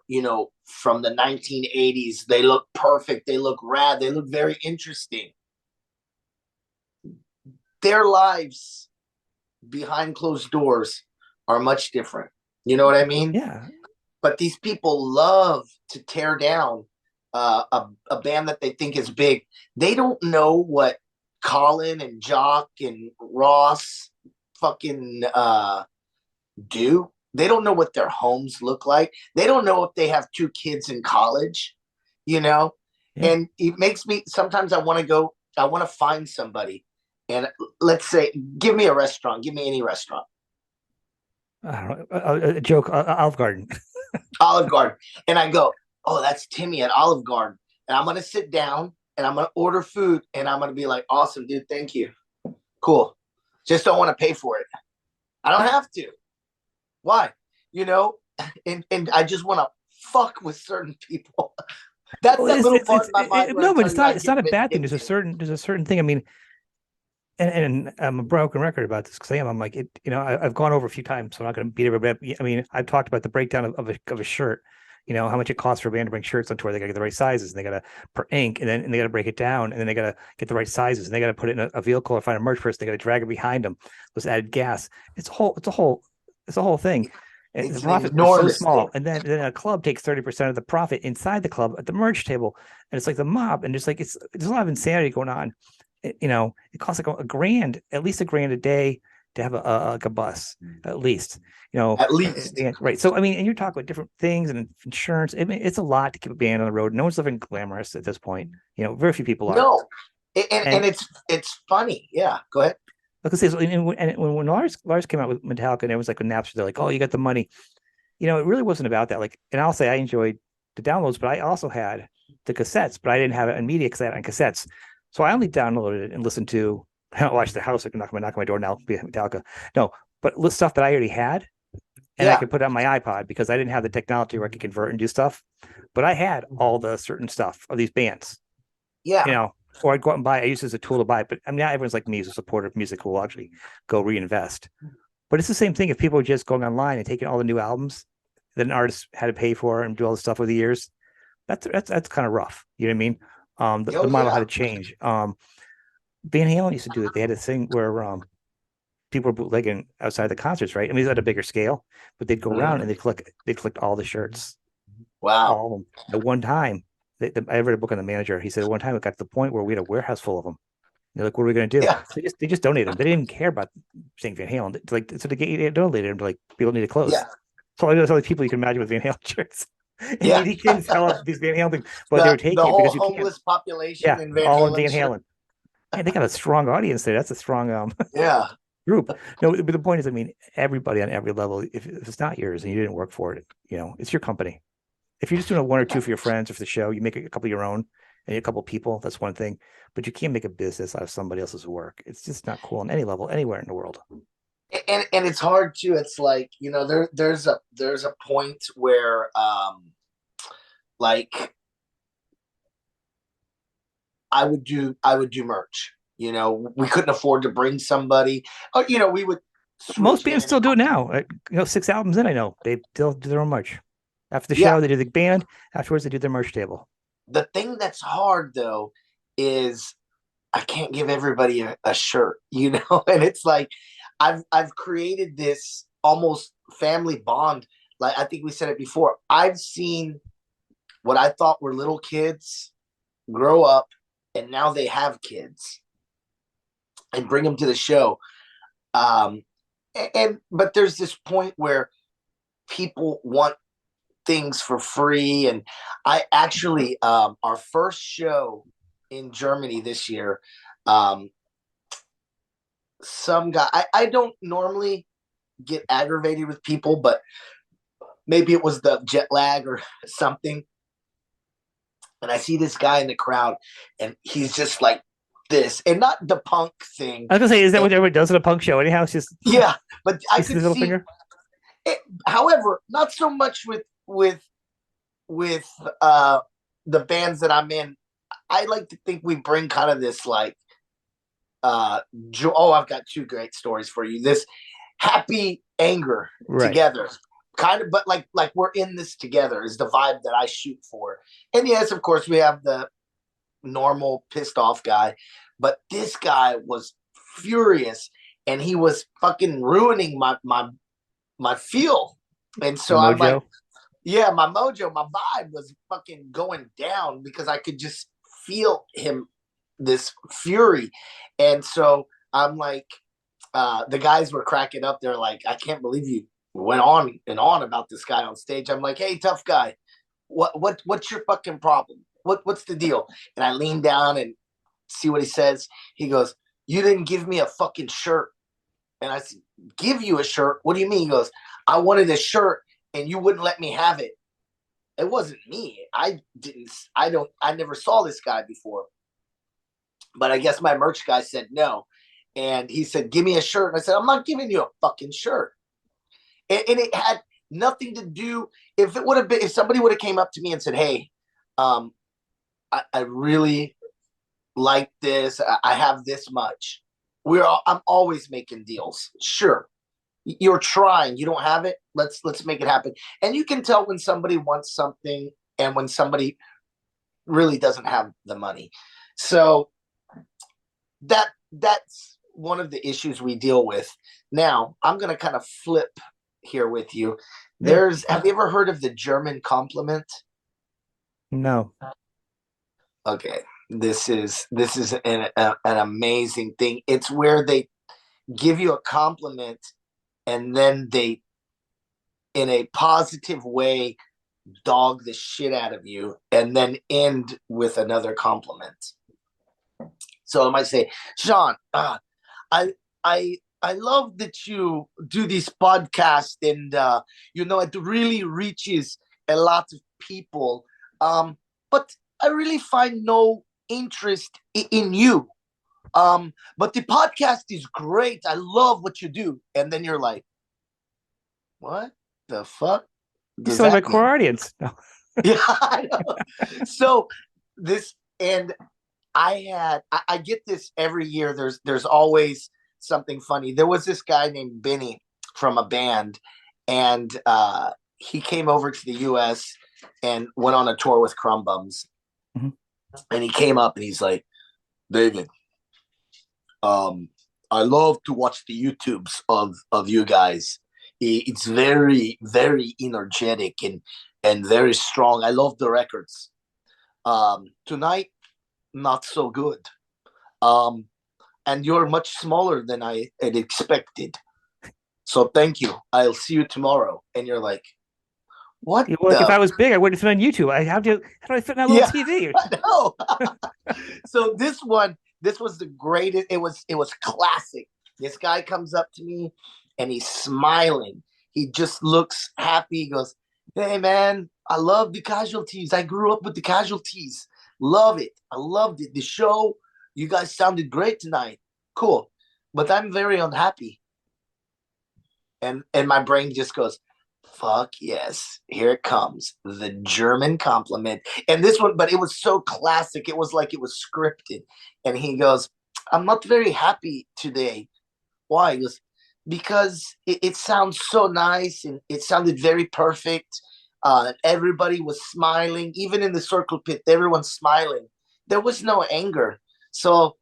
from the 1980s. They look perfect. They look rad. They look very interesting. Their lives behind closed doors are much different. You know what I mean? Yeah. But these people love to tear down a band that they think is big. They don't know what Colin and Jock and Ross fucking do. They don't know what their homes look like. They don't know if they have two kids in college, you know? Yeah. And it makes me sometimes I want to find somebody. And let's say, give me a restaurant, give me any restaurant, I don't know, a joke. Olive Garden. Olive Garden. And I go, oh, that's Timmy at Olive Garden. And I'm going to sit down and I'm going to order food and I'm going to be like, awesome, dude, thank you. Cool. Just don't want to pay for it. I don't have to. Why? You know, and I just want to fuck with certain people. That's Well, that little part in my mind where I no, but tell you I it's get not a bad thing. vindictive. There's a certain thing. I mean, and I'm a broken record about this because I'm like it. I've gone over a few times, so I'm not going to beat everybody. I mean, I've talked about the breakdown of a shirt. How much it costs for a band to bring shirts on tour. They got to get the right sizes, and they got to per ink, and they got to break it down, and then they got to get the right sizes, and they got to put it in a vehicle or find a merch person. They got to drag it behind them. Those added gas. It's a whole thing. And the It's an profit is so enormous thing. small. And then a club takes 30% of the profit inside the club at the merge table. And it's like the mob. And just like there's a lot of insanity going on. It costs like a grand, at least a grand a day to have like a bus, at least. At least. Right. So I mean, and you're talking about different things and insurance. I mean, it's a lot to keep a band on the road. No one's living glamorous at this point. Very few people are. No. And And it's funny. Yeah. Go ahead. like I say, so, and when Lars came out with Metallica, and it was like when Napster, they're like, "Oh, you got the money." It really wasn't about that. Like, and I'll say I enjoyed the downloads, but I also had the cassettes, but I didn't have it on media because I had it on cassettes. So I only downloaded it and listened to. I don't watch the house. I can knock on my door now. Be Metallica. No, but stuff that I already had, and I Yeah. could put it on my iPod because I didn't have the technology where I could convert and do stuff. But I had all the certain stuff of these bands, Yeah. or I'd go out and buy. I used it as a tool to buy. But I mean, not everyone's like me, as a supporter of music who will actually go reinvest. But it's the same thing if people are just going online and taking all the new albums that an artist had to pay for and do all the stuff over the years. That's kind of rough. You know what I mean? The Oh model had yeah. to change. Van Halen used to do it. They had a thing where people were bootlegging outside the concerts, right? I mean, it's at a bigger scale, but they'd go around and they'd collect all the shirts, Wow. all of them at one time. I read a book on the manager. He said at one time it got to the point where we had a warehouse full of them. They're like, "What are we going to do?" Yeah. They just donated them. They didn't even care about saying Van Halen. So they donated them to like people needed clothes. Yeah. So there's all these people you can imagine with Van Halen shirts. And Yeah. you can't sell up these Van Halen things, but they were The taking it whole because you can't. homeless population Yeah, in Van all in Halen Van shirt. Halen. Man, they got a strong audience there. That's a strong Yeah. group. No, but the point is, I mean, everybody on every level. If it's not yours and you didn't work for it, it's your company. If you're just doing a one or two for your friends or for the show, you make a couple of your own and a couple of people. That's one thing, but you can't make a business out of somebody else's work. It's just not cool on any level, anywhere in the world. And it's hard too. It's like, there's a point where like I would do merch. We couldn't afford to bring somebody. Oh, we would Most switch bands hands. still do it now. 6 albums in, I know they still do their own merch. After the Yeah. show, they do the band. Afterwards, they do their merch table. The thing that's hard though is I can't give everybody a shirt, and it's like I've created this almost family bond. Like I think we said it before. I've seen what I thought were little kids grow up, and now they have kids and bring them to the show. Um, but there's this point where people want things for free, and I actually our first show in Germany this year. Um, some guy, I don't normally get aggravated with people, but maybe it was the jet lag or something. And I see this guy in the crowd, and he's just like this, and not the punk thing. I was gonna say, is that And, what everyone does at a punk show? Anyhow, it's just yeah, but I this could little see finger. it. However, not so much with the bands that I'm in. I like to think we bring kind of this like I've got two great stories for you. This happy anger Right. together, kind of, but like we're in this together is the vibe that I shoot for. And yes, of course, we have the normal pissed off guy, but this guy was furious, and he was fucking ruining my feel. And Your so I'm like, mojo. yeah, my mojo, my vibe was fucking going down because I could just feel him, this fury. And so I'm like, the guys were cracking up. They're like, I can't believe you went on and on about this guy on stage. I'm like, hey, tough guy, what's your fucking problem? What's the deal? And I lean down and see what he says. He goes, you didn't give me a fucking shirt. And I said, give you a shirt? What do you mean? He goes, I wanted a shirt and you wouldn't let me have it. It wasn't me. I never saw this guy before. But I guess my merch guy said no. And he said, give me a shirt. And I said, I'm not giving you a fucking shirt. And it had nothing to do. If somebody would have came up to me and said, hey, I really like this. I have this much. I'm always making deals. Sure. You're trying. You don't have it. Let's make it happen. And you can tell when somebody wants something and when somebody really doesn't have the money. So that's one of the issues we deal with. Now, I'm going to kind of flip here with you. Yeah. Have you ever heard of the German compliment? No. Okay, this is an amazing thing. It's where they give you a compliment and then they, in a positive way, dog the shit out of you and then end with another compliment. So I might say, Sean, I I love that you do this podcast, and it really reaches a lot of people. But I really find no interest in you. But the podcast is great. I love what you do. And then you're like, what the fuck You does still like my that core mean? audience. No. Yeah, I know. So this, and I get this every year. There's always something funny. There was this guy named Benny from a band, and he came over to the U.S. and went on a tour with Crumb Bums. Mhm. And he came up and he's like, David, I love to watch the YouTubes of you guys. It's very very energetic and very strong. I love the records. Tonight, not so good. Um, and you're much smaller than I had expected. So thank you. I'll see you tomorrow. And you're like, what Like if the? I was big, I wouldn't fit on YouTube. How do I fit in that little Yeah, TV? I know. So this was the greatest. It was classic. This guy comes up to me and he's smiling. He just looks happy. He goes, "Hey man, I love the Casualties. I grew up with the Casualties. Love it. I loved it. The show. You guys sounded great tonight. Cool, but I'm very unhappy." And my brain just goes, fuck yes, here it comes, the German compliment. And this one, but it was so classic, it was like it was scripted. And he goes, I'm not very happy today. Why? He goes, because it sounds so nice and it sounded very perfect. Everybody was smiling, even in the circle pit, everyone's smiling. There was no anger. So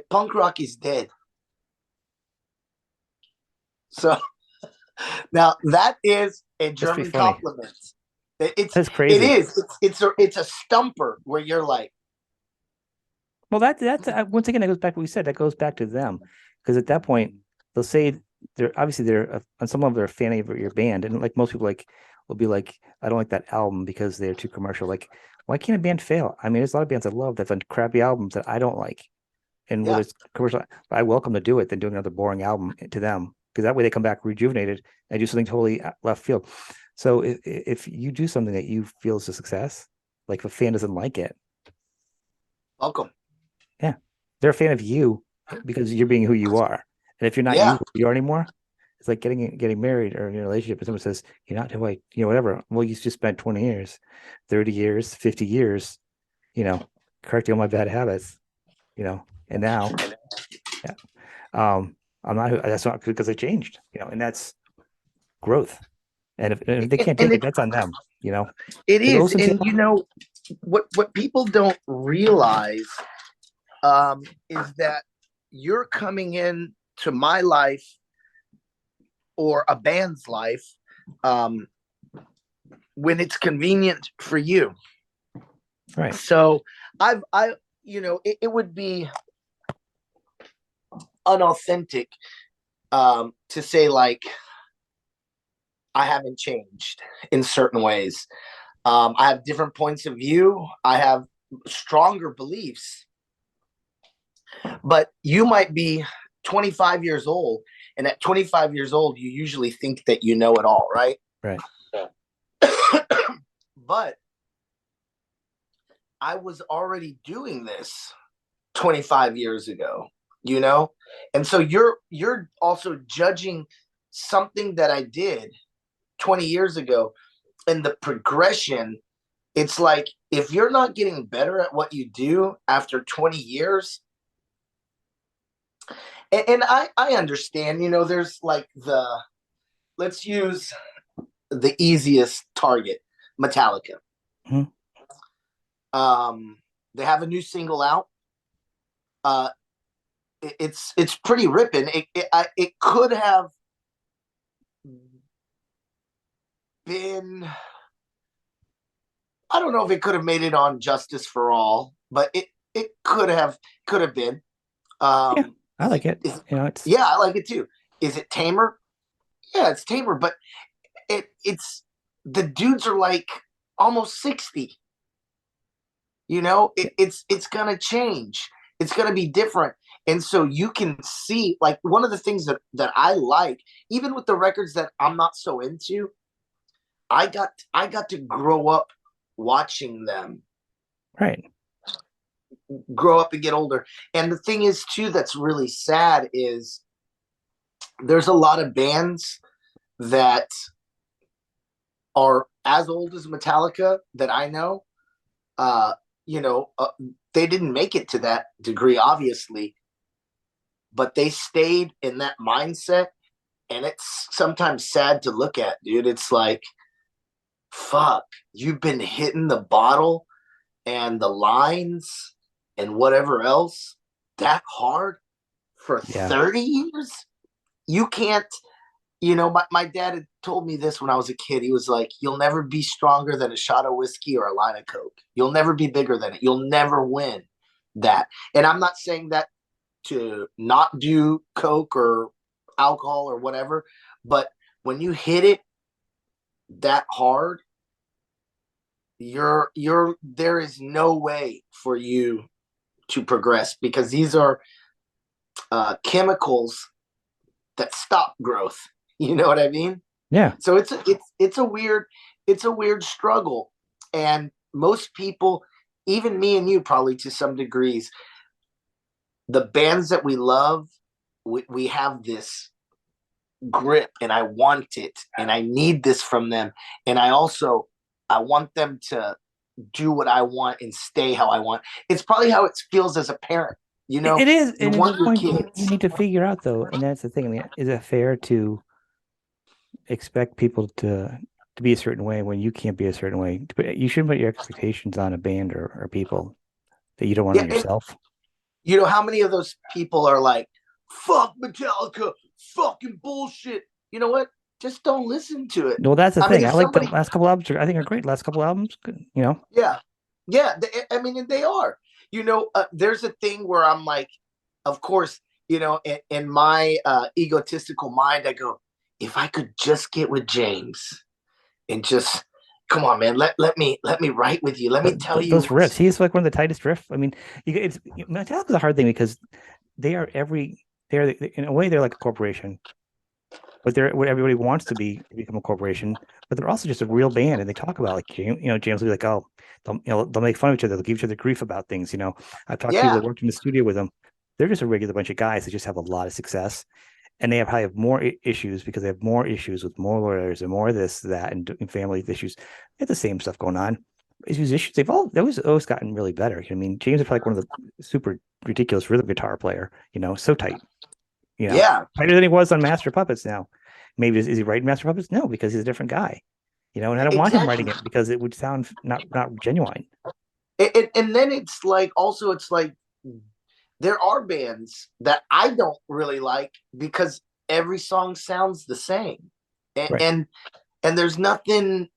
punk rock is dead. So now that is a That's pretty German funny. compliment. It's That's it crazy. is it's a stumper where you're like, Well, that's once again that goes back to what we said. That goes back to them because at that point they'll say they're on some level they're a fan of your band, and like most people like will be like, I don't like that album because they're too commercial. Like, why can't a band fail? I mean, there's a lot of bands I love that've done crappy albums that I don't like, and whether yeah, it's commercial, I welcome to do it than doing another boring album to them because that way they come back rejuvenated and do something totally left field. So if you do something that you feel is a success, like if a fan doesn't like it, welcome. yeah, they're a fan of you because you're being who you are. And if you're not Yeah, who you are anymore, it's like getting married or in a relationship and someone says, you're not who whatever. Well, you just spent 20 years, 30 years, 50 years, correcting all my bad habits, and now, yeah, I'm not that's not because I changed, and that's growth. And if they can't and take it, that's on them, it They go is. listen to And what people don't realize is that you're coming in to my life or a band's life um, when it's convenient for you. right. So it would be unauthentic to say like I haven't changed in certain ways. I have different points of view. I have stronger beliefs, but you might be 25 years old, and at 25 years old, you usually think that you know it all, right? Right. But I was already doing this 25 years ago, and so you're also judging something that I did 20 years ago, and the progression. It's like if you're not getting better at what you do after 20 years, and I understand, there's like let's use the easiest target, Metallica. Mhm. They have a new single out. Uh, it's pretty ripping. It could have been, I don't know if it could have made it on Justice for All, but it could have been. Yeah, I Is it like it. is It's yeah, I like it too. Is it tamer? Yeah, it's tamer, but it's the dudes are like almost 60. It's gonna change. It's gonna be different. And so you can see, like, one of the things that I like, even with the records that I'm not so into, I got to grow up watching them right. grow up and get older. And the thing is too that's really sad is there's a lot of bands that are as old as Metallica that I know. Uh, you know, they didn't make it to that degree, obviously, but they stayed in that mindset. And it's sometimes sad to look at, dude. It's like, fuck, you've been hitting the bottle and the lines and whatever else that hard for Yeah. 30 years. You can't, my dad had told me this when I was a kid. He was like, you'll never be stronger than a shot of whiskey or a line of Coke. You'll never be bigger than it. You'll never win that. And I'm not saying that to not do Coke or alcohol or whatever, but when you hit it that hard, there is no way for you to progress because these are chemicals that stop growth. You know what I mean? Yeah. So it's a weird struggle, and most people, even me and you, probably to some degrees, the bands that we love, we have this grip, and I want it, and I need this from them, and I want them to do what I want and stay how I want. It's probably how it feels as a parent. It is, You and it's a want your point you kids. need to figure out though, and that's the thing. I mean, is it fair to expect people to be a certain way when you can't be a certain way? You shouldn't put your expectations on a band or people that you don't want on Yeah, and yourself. how many of those people are like, fuck Metallica, fucking bullshit. You know what? Just don't listen to it. Well, that's the I mean, thing. I if like the somebody, last couple albums. I think are great. Last couple albums, good. yeah, yeah, I mean, and they are. There's a thing where I'm like, of course, in my egotistical mind, I go, if I could just get with James and just, come on, man, let me write with you. Let me tell you Those riffs. what's, He's like one of the tightest riffs. I mean, Metallica's a hard thing because they're in a way they're like a corporation, but they're what everybody wants to become a corporation. But they're also just a real band, and they talk about like James will be like, oh, they'll make fun of each other, they'll give each other grief about things. I've talked to people yeah. that worked in the studio with them. They're just a regular bunch of guys that just have a lot of success, and they probably have more issues because they have more issues with more lawyers and more this, that, and family issues. They have the same stuff going on. As musicians, they've always gotten really better. I mean, James is probably like one of the super ridiculous rhythm guitar player. So tight. Yeah. Tighter than he was on Master Puppets now. Maybe is he writing Master Puppets? No, because he's a different guy. And I don't want him Exactly. writing it because it would sound not genuine. And then it's like there are bands that I don't really like because every song sounds the same. And Right. and there's nothing,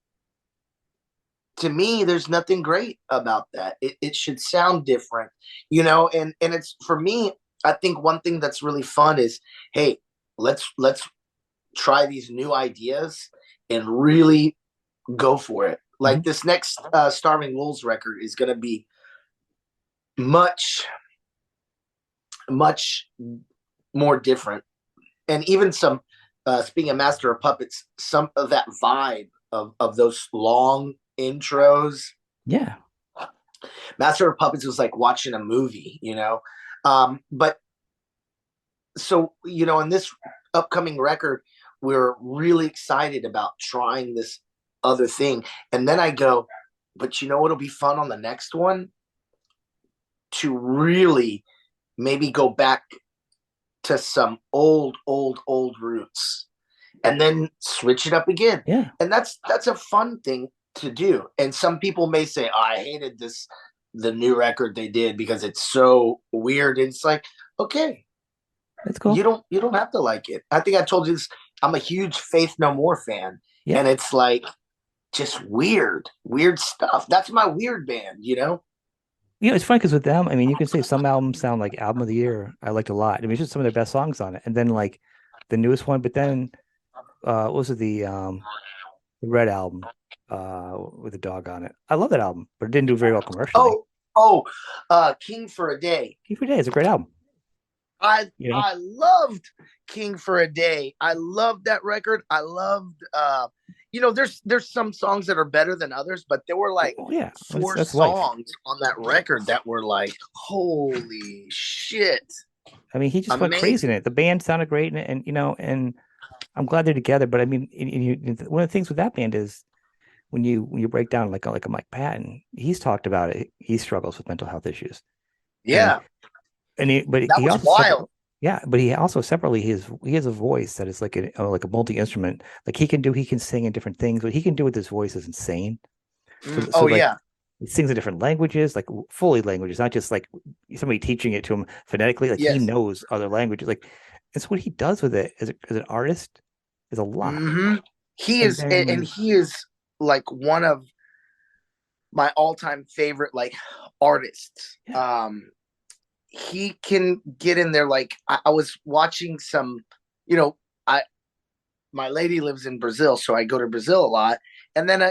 to me, there's nothing great about that. It should sound different, and it's, for me, I think one thing that's really fun is, hey, let's try these new ideas and really go for it. Mm-hmm. Like this next Starving Wolves record is going to be much, much more different. And even some, speaking of Master of Puppets, some of that vibe of those long intros. Yeah. Master of Puppets was like watching a movie. But so, in this upcoming record, we're really excited about trying this other thing. And then I go, but what'll be fun on the next one? To really maybe go back to some old, old, old roots and then switch it up again. Yeah. And that's a fun thing to do. And some people may say, oh, I hated the new record they did because it's so weird. And it's like, okay, That's you cool. don't have to like it. I think I told you this. I'm a huge Faith No More fan. Yeah. And it's like, just weird stuff. That's my weird band, you know? It's funny because with them, I mean, you can say some albums sound like album of the year. I liked a lot. I mean, it's just some of their best songs on it. And then like the newest one, but then what was it the Red album with the dog on it? I love that album, but it didn't do very well commercially. Oh, oh, King for a Day. King for Day is a great album, I you know? I loved King for a Day. I loved that record. I loved there's some songs that are better than others, but there were like Oh yeah, four that's life. songs on that record that were like, holy shit. I mean, he just went crazy in Amazing. it. The band sounded great, and and I'm glad they're together. But I mean, one of the things with that band is when you break down like a Mike Patton, he's talked about it. He struggles with mental health issues, and Yeah, but that he was also separate. wild. Yeah, but he also separately he has a voice that is like a multi instrument. Like he can sing in different things. What he can do with his voice is insane. So Oh like yeah. he sings in different languages, like fully languages, not just like somebody teaching it to him phonetically. Like he Yes. knows other languages. Like it's what he does with it as an artist is a lot. Hmm. He And is, and then he is like one of my all-time favorite like artists. yeah, He can get in there. Like I was watching some, you know, I my lady lives in Brazil, so I go to Brazil a lot. And then,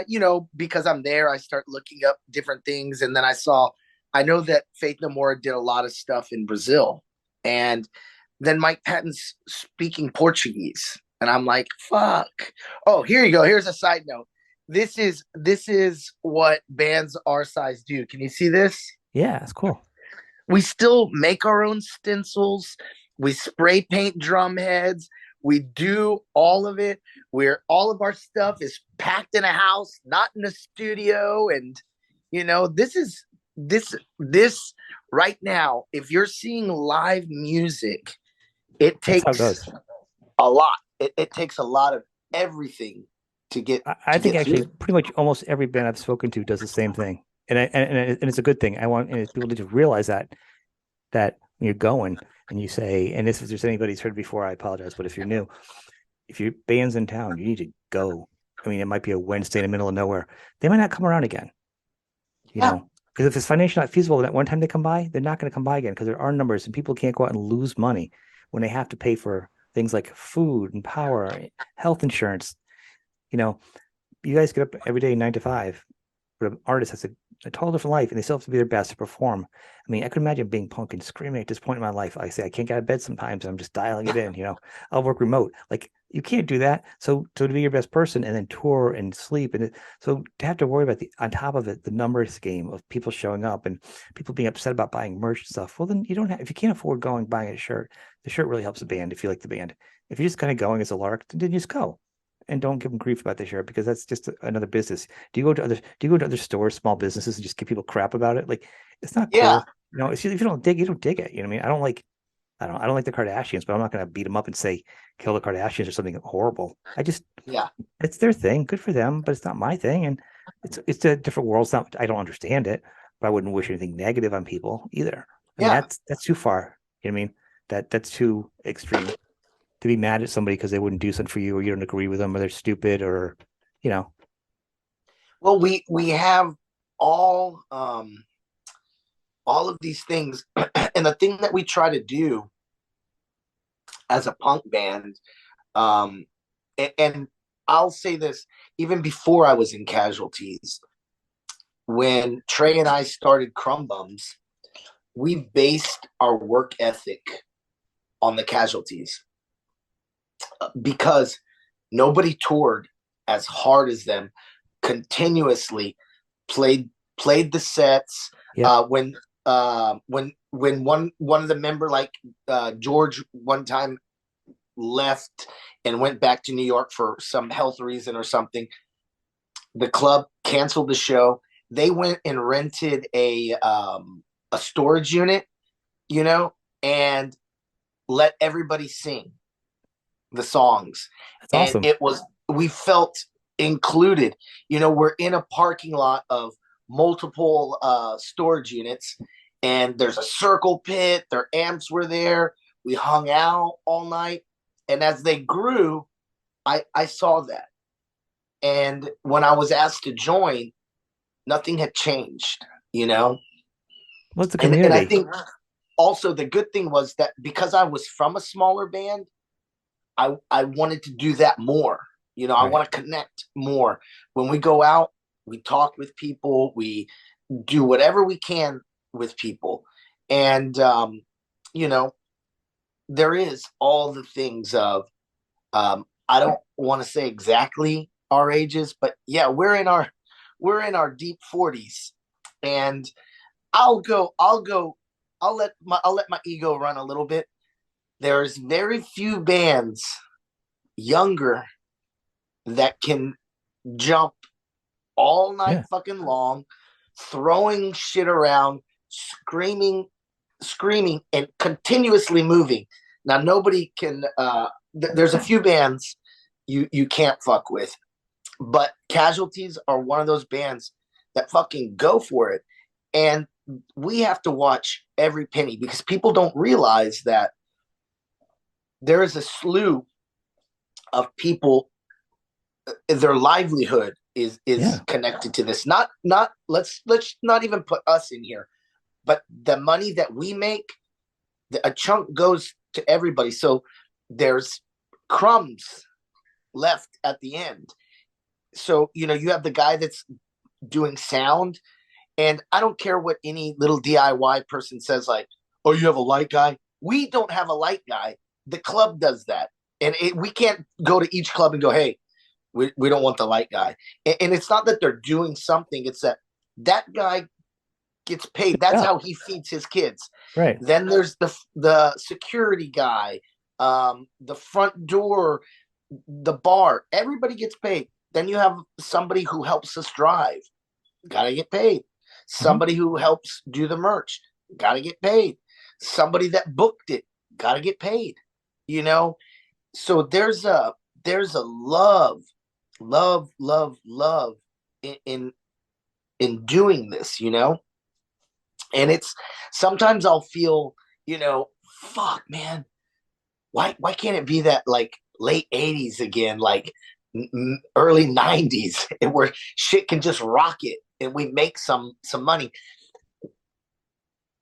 because I'm there, I start looking up different things. And then I know that Faith No More did a lot of stuff in Brazil. And then Mike Patton's speaking Portuguese. And I'm like, fuck. Oh, here you go. Here's a side note. This is what bands our size do. Can you see this? yeah, it's cool. We still make our own stencils. We spray paint drum heads. We do all of it. Where all of our stuff is packed in a house, not in a studio. And this right now. If you're seeing live music, it That's how it takes goes. a lot. It takes a lot of everything to get I to think get actually through. pretty much almost every band I've spoken to does the same thing, and it's a good thing. I want people to just realize that when you're going and you say, and this if there's anybody who's heard before, I apologize, but if you're new, if your band's in town, you need to go. I mean, it might be a Wednesday in the middle of nowhere. They might not come around again, you Yeah, know, because if it's financially not feasible that one time they come by, they're not going to come by again because there are numbers and people can't go out and lose money when they have to pay for things like food and power, health insurance. You know, you guys get up every day 9 to 5, but an artist has a total different life and they still have to be their best to perform. I mean, I could imagine being punk and screaming at this point in my life. I say I can't get out of bed sometimes. I'm just dialing it in, I'll work remote. Like you can't do that. So to be your best person and then tour and sleep so to have to worry about the on top of it, the numbers game of people showing up and people being upset about buying merch and stuff. Well, then you don't have if you can't afford going buying a shirt, the shirt really helps the band if you like the band. If you're just kind of going as a lark, then just go and don't give them grief about the shirt because that's just another business. Do you go to other stores, small businesses, and just give people crap about it? Like it's not yeah, cool. If you don't dig, you don't dig it. You know what I mean? I don't like the Kardashians, but I'm not going to beat them up and say kill the Kardashians or something horrible. yeah, It's their thing. Good for them, but it's not my thing. And it's a different world. It's not. I don't understand it, but I wouldn't wish anything negative on people either. I mean, yeah. that's too far. You know what I mean? That's too extreme to be mad at somebody because they wouldn't do something for you or you don't agree with them or they're stupid or you know Well, we have all um all of these things, and the thing that we try to do as a punk band, um, and I'll say this even before I was in Casualties, when Trey and I started Crumb Bums, we based our work ethic on the Casualties because nobody toured as hard as them, continuously played the sets. yep When one of the member like George one time left and went back to New York for some health reason or something, the club canceled the show. They went and rented a storage unit, you know, and let everybody sing the songs. that's And awesome. it was, we felt included. We're in a parking lot of multiple storage units, and there's a circle pit. Their amps were there. We hung out all night. And as they grew, I saw that. And when I was asked to join, nothing had changed, you know? What's the And I community? think also the good thing was that because I was from a smaller band, I wanted to do that more. You know, I Right. want to connect more. When we go out, we talk with people, we do whatever we can with people. And you know, there is all the things of I don't want to say exactly our ages, but yeah, we're in our deep 40s. And I'll go I'll let my ego run a little bit. There's very few bands younger that can jump all night Yeah. fucking long, throwing shit around, screaming, and continuously moving. Now nobody can. There's a few bands you can't fuck with, but Casualties are one of those bands that fucking go for it, and we have to watch every penny because people don't realize that there is a slew of people, their livelihood is Yeah. connected to this. Not let's not even put us in here, but the money that we make, a chunk goes to everybody. So there's crumbs left at the end. So you know you have the guy that's doing sound, and I don't care what any little DIY person says, like, "Oh, you have a light guy." We don't have a light guy. The club does that, and we can't go to each club and go, "Hey, we don't want the light guy." And it's not that they're doing something; it's that that guy gets paid. That's Yeah. how he feeds his kids. Right. Then there's the security guy, the front door, the bar. Everybody gets paid. Then you have somebody who helps us drive. Got to get paid. Mhm. Somebody who helps do the merch. Got to get paid. Somebody that booked it. Got to get paid. You know, so there's a love in, in doing this, you know. And it's sometimes I'll feel, you know, fuck, man, why can't it be that like late 80s again, like early 90s, where shit can just rocket and we make some money.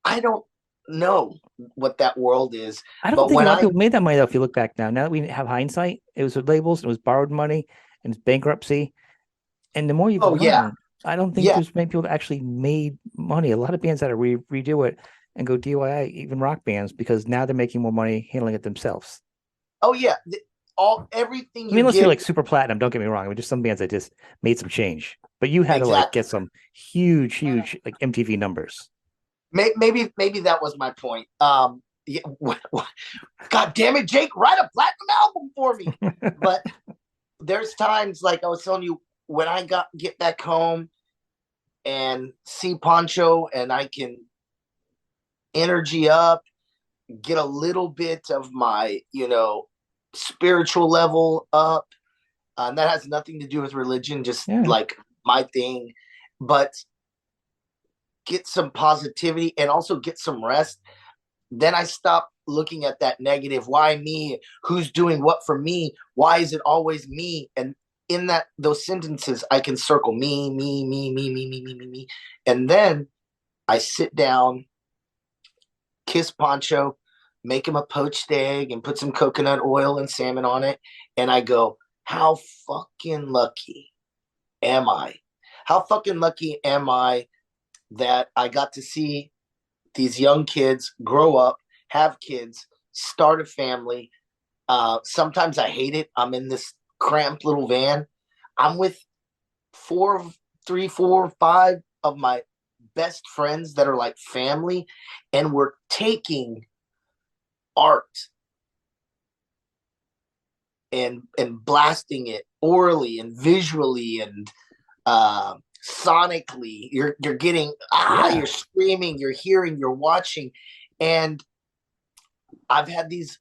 I don't know what that world is, I don't but think a when lot of I people made that money though, if you look back now. Now that we have hindsight, it was with labels, it was borrowed money, and it's bankruptcy. And the more you've oh yeah, learned, I don't think yeah, there's many people that actually made money. A lot of bands that are redo it and go DIY, even rock bands, because now they're making more money handling it themselves. oh yeah, all everything I you mean, unless you're get like super platinum, don't get me wrong. I mean, just some bands that just made some change. But you had to like exactly. get some huge like MTV numbers. Maybe that was my point. Yeah, God damn it, Jake, write a platinum album for me. But there's times like I was telling you when I get back home and see Poncho and I can energy up, get a little bit of my, you know, spiritual level up. And that has nothing to do with religion, just Yeah. like my thing. But get some positivity and also get some rest. Then I stop looking at that negative. Why me? Who's doing what for me? Why is it always me? And in that those sentences, I can circle me. And then I sit down, kiss Poncho, make him a poached egg and put some coconut oil and salmon on it. And I go, how fucking lucky am I? How fucking lucky am I that I got to see these young kids grow up, have kids, start a family. Sometimes I hate it. I'm in this cramped little van. I'm with four, three, four, five of my best friends that are like family, and we're taking art and blasting it orally and visually and sonically. You're getting you're Yeah. screaming, you're hearing, you're watching, and I've had these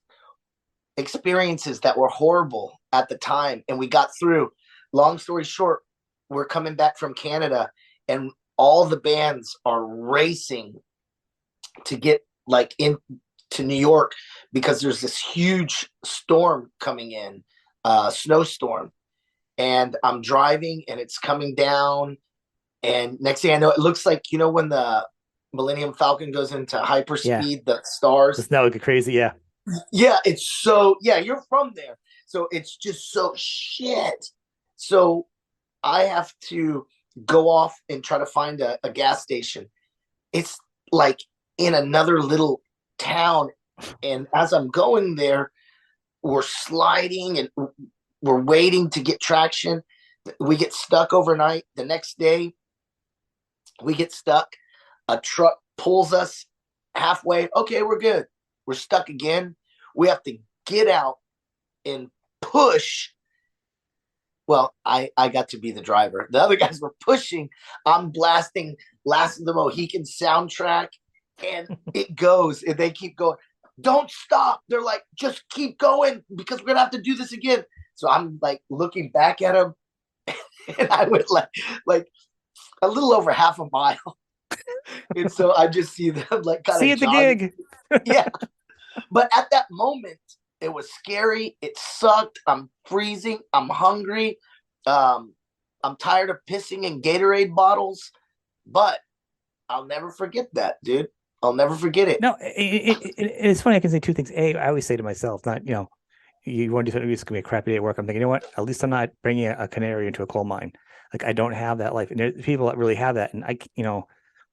experiences that were horrible at the time and we got through. Long story short, we're coming back from Canada and all the bands are racing to get like in to New York because there's this huge storm coming in, snowstorm. and I'm driving and it's coming down. And next thing I know, it looks like, when the Millennium Falcon goes into Yeah. hyperspeed, the The stars. snow would get crazy. Yeah. Yeah, it's so, yeah, you're from there. So it's just so shit. So I have to go off and try to find a gas station. It's like in another little town. And as I'm going there, we're sliding and we're waiting to get traction. We get stuck overnight. The next day, we get stuck. A truck pulls us halfway. Okay, we're good. We're stuck again. We have to get out and push. Well, I got to be the driver. The other guys were pushing. I'm blasting Last of the Mohican soundtrack, and it goes, and they keep going. Don't stop. They're like, just keep going because we're gonna have to do this again. So I'm like looking back at them, and I went like a little over half a mile, and so I just see them like kind See of you at the jogging. gig. Yeah, but at that moment, it was scary. It sucked. I'm freezing. I'm hungry. Um, I'm tired of pissing in Gatorade bottles, but I'll never forget that, dude. I'll never forget it. No, it's funny. I can say two things. A, I always say to myself, not, you want to do something, it's gonna be a crappy day at work. I'm thinking, you know what? At least I'm not bringing a canary into a coal mine. Like I don't have that life. And there's people that really have that. And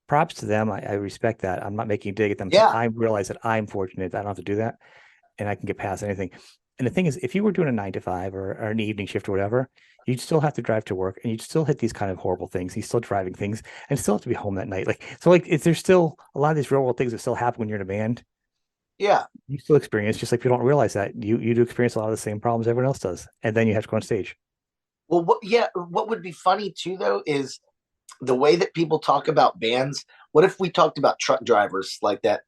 props to them. I respect that. I'm not making a dig at them. Yeah, I realize that I'm fortunate. I don't have to do that, and I can get past anything. And the thing is, if you were doing a 9 to 5 or an evening shift or whatever, you'd still have to drive to work, and you'd still hit these kind of horrible things. You're still driving things, and still have to be home that night. There's still a lot of these real world things that still happen when you're in a band. yeah. You still experience, just like people don't realize that you do experience a lot of the same problems everyone else does, and then you have to go on stage. Well, what would be funny too, though, is the way that people talk about bands. What if we talked about truck drivers like that?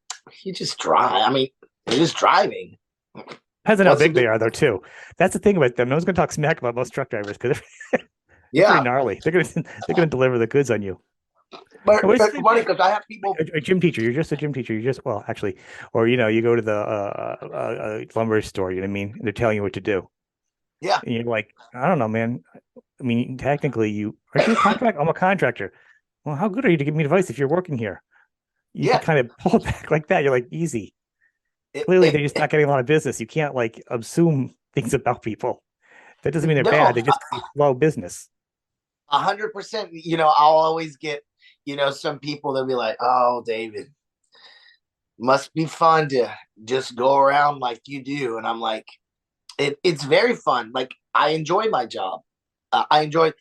You just drive. I mean, you're just driving. Depends on how What's the big they big? are, though, too. That's the thing about them. No one's going to talk smack about most truck drivers because they're pretty Yeah, gnarly. They're gonna deliver the goods on you. but Oh, it's it's funny because I have people. a gym teacher. You're just a gym teacher. You're just, well, actually, or you go to the lumber store. You know what I mean? And they're telling you what to do, Yeah, and you're like, I don't know, man. I mean, technically, you aren't you a contract? I'm a contractor. Well, how good are you to give me advice if you're working here? You could yeah. kind of pull it back like that. You're like, easy. It, Clearly, it, they're just not getting a lot of business. You can't like assume things about people. That doesn't mean they're no, bad. They just slow business. 100%. I'll always get, some people that'll be like, "Oh, David, must be fun to just go around like you do," and I'm like, it's very fun. Like I enjoy my job. I enjoy,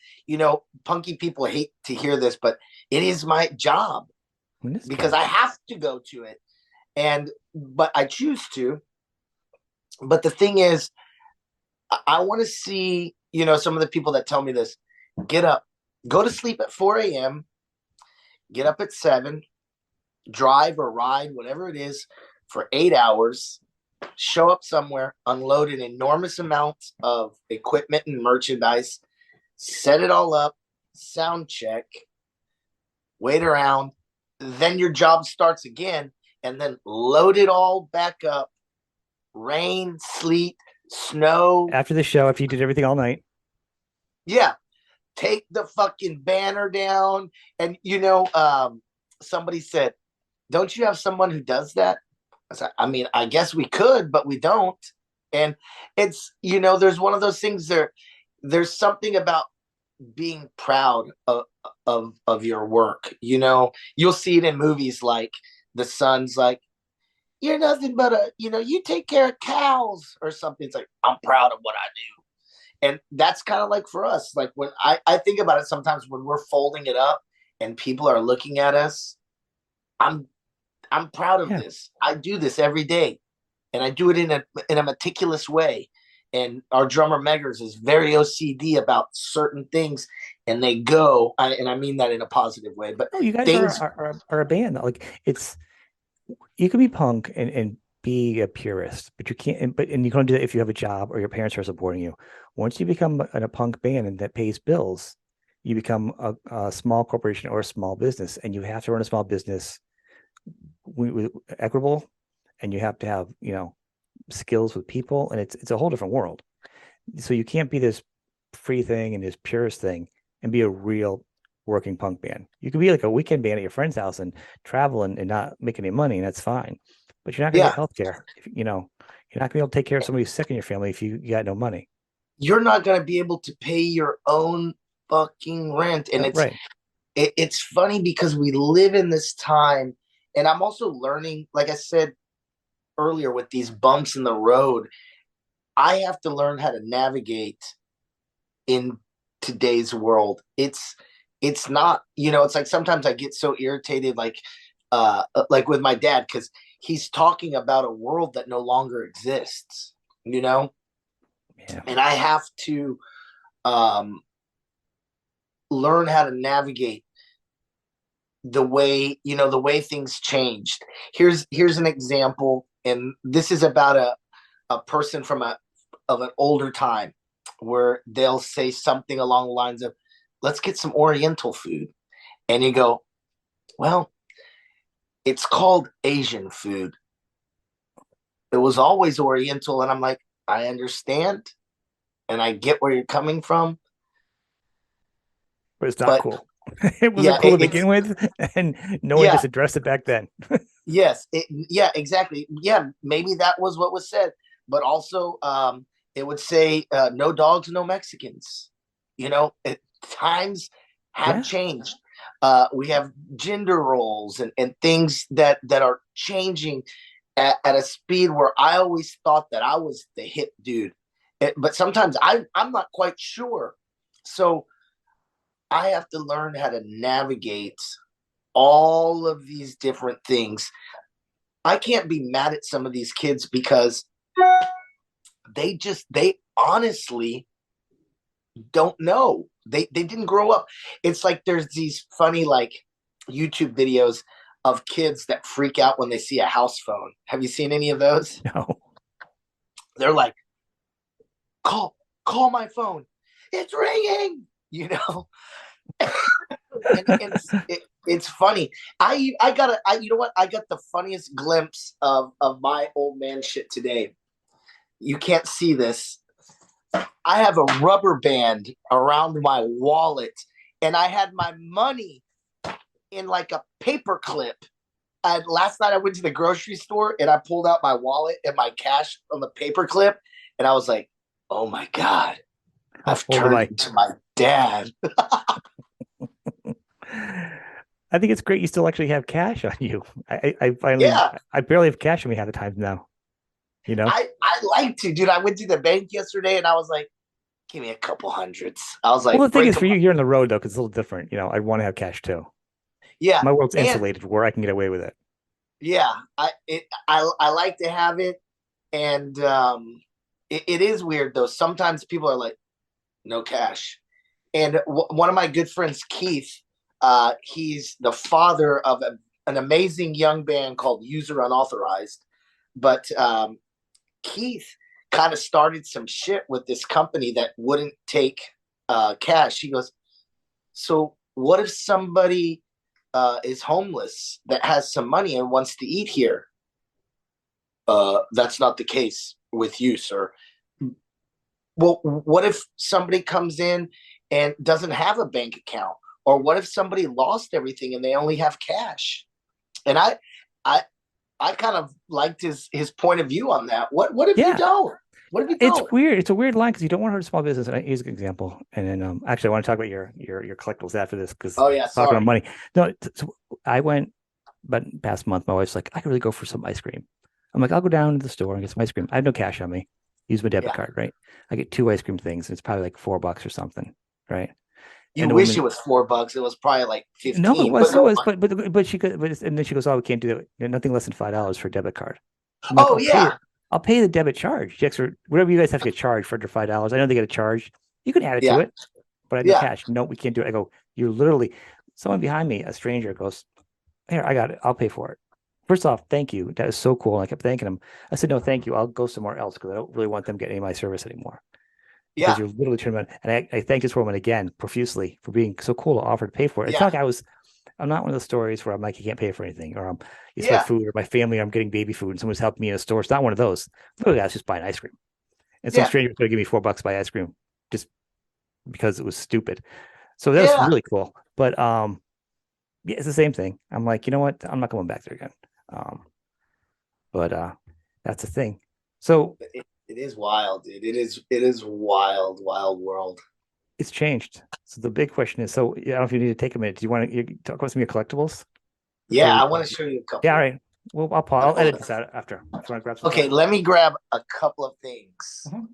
punky people hate to hear this, but it is my job I mean, it's because fun. I have to go to it, but I choose to. But the thing is, I want to see, some of the people that tell me this: get up, go to sleep at 4 a.m., get up at 7, drive or ride, whatever it is, for 8 hours, show up somewhere, unload an enormous amount of equipment and merchandise, set it all up, sound check, wait around, then your job starts again, and then load it all back up. Rain, sleet, snow. After the show, after you did everything all night, Yeah, take the fucking banner down. And somebody said, "Don't you have someone who does that?" I said, "I mean, I guess we could, but we don't." And it's there's one of those things there. There's something about being proud of your work. You'll see it in movies like the son's like, "You're nothing but you take care of cows," or something. It's like, I'm proud of what I do. And that's kind of like for us, like when I think about it sometimes when we're folding it up and people are looking at us, i'm I'm proud of yeah, this. I do this every day, and I do it in a meticulous way. And our drummer Meggers is very OCD about certain things, and they go, and I mean that in a positive way. But no, you guys things, are a band. Like it's you can be punk and be a purist, but you can't. And you can't do that if you have a job or your parents are supporting you. Once you become a punk band and that pays bills, you become a small corporation or a small business, and you have to run a small business with equitable, and you have to have skills with people, and it's a whole different world. So you can't be this free thing and his purest thing and be a real working punk band. You could be like a weekend band at your friend's house and travel and not make any money, and that's fine. But you're not gonna get Yeah. health care. You're not gonna be able to take care of somebody who's sick in your family if you got no money. You're not going to be able to pay your own fucking rent. And Right. it's funny because we live in this time, and I'm also learning, like I said earlier, with these bumps in the road, I have to learn how to navigate in today's world. It's not, it's like sometimes I get so irritated, like with my dad, because he's talking about a world that no longer exists, Yeah. and I have to um learn how to navigate the way things changed. Here's an example, and this is about a person from an older time, where they'll say something along the lines of, let's get some Oriental food. And you go, well, it's called Asian food. It was always Oriental. And I'm like, I understand and I get where you're coming from. But it's not But cool. It wasn't yeah, cool to begin with, and no one yeah, just addressed it back then. yes, yeah, exactly. Yeah, maybe that was what was said. But also, it would say, no dogs, no Mexicans. Times have Yeah. changed. We have gender roles and things that are changing at a speed where I always thought that I was the hip dude. But sometimes I'm not quite sure. So I have to learn how to navigate all of these different things. I can't be mad at some of these kids because they honestly don't know. They didn't grow up. It's like there's these funny like YouTube videos of kids that freak out when they see a house phone. Have you seen any of those? No. They're like, call my phone. It's ringing, you know. It's funny. I got you know what? I got the funniest glimpse of my old man shit today. You can't see this. I have a rubber band around my wallet, and I had my money in like a paper clip. And last night I went to the grocery store and I pulled out my wallet and my cash on the paper clip, and I was like, "Oh my god, How I've old am turned I? into my dad." I think it's great you still actually have cash on you. I finally Yeah, I barely have cash on me half the time now. You know? I like to, dude. I went to the bank yesterday and I was like, "Give me a couple hundreds." I was Well, like, the thing "Break is for them you, up." you're on the road though, because it's a little different. I want to have cash too. Yeah, My world's and insulated where I can get away with it. yeah, I like to have it, and it is weird though. Sometimes people are like, "No cash," and one of my good friends, Keith, he's the father of an amazing young band called User Unauthorized. But Keith kind of started some shit with this company that wouldn't take cash. He goes, "So what if somebody is homeless that has some money and wants to eat here?" That's not the case with you, sir. Well, what if somebody comes in and doesn't have a bank account? Or what if somebody lost everything and they only have cash? And I, I kind of liked his point of view on that. What if you Yeah, don't? What if you it's don't? weird. It's a weird line because you don't want to hurt a small business. And here's an example. And then actually, I want to talk about your collectibles after this because Oh yeah, talking about sorry. money. No, so I went, but past month, my wife's like, I could really go for some ice cream. I'm like, I'll go down to the store and get some ice cream. I have no cash on me. Use my debit Yeah, card, right? I get two ice cream things, and it's probably like $4 or something, right? you And the wish it woman, was $4. It was probably like no, 15. it But go was, on. but she could, and then she goes, oh, we can't do that. Nothing less than $5 for a debit card. I'm like, Oh yeah, I'll pay the debit charge. She extra whatever you guys have to get charged for under $5. I know they get a charge. You can add it to yeah, it, but I had no yeah, cash. No, we can't do it. I go, you're literally someone behind me, a stranger goes, here, I got it. I'll pay for it. First off, thank you. That is so cool. And I kept thanking him. I said, no, thank you. I'll go somewhere else because I don't really want them getting any of my service anymore. Because yeah, you're literally turning around. And I thank this woman again profusely for being so cool to offer to pay for it. It's yeah, not like I'm not one of those stories where I'm like, you can't pay for anything, or it's my yeah, food or my family, or I'm getting baby food and someone's helping me in a store. It's not one of those. Literally, I was just buying ice cream. And some yeah. stranger was going to give me $4 to buy ice cream. Just because it was stupid. So that was Yeah. really cool. But yeah, it's the same thing. I'm like, you know what? I'm not going back there again. Um, but that's the thing. So It is wild, dude. It is wild, wild world. it's changed. So the big question is, so yeah, I don't know if you need to take a minute. Do you want to talk about some of your collectibles before Yeah, we? I want to show you a Yeah, all couple. right. Well, I'll pause. I'll edit this out after. If you want to grab some stuff. Okay, let me grab a couple of things. Mhm.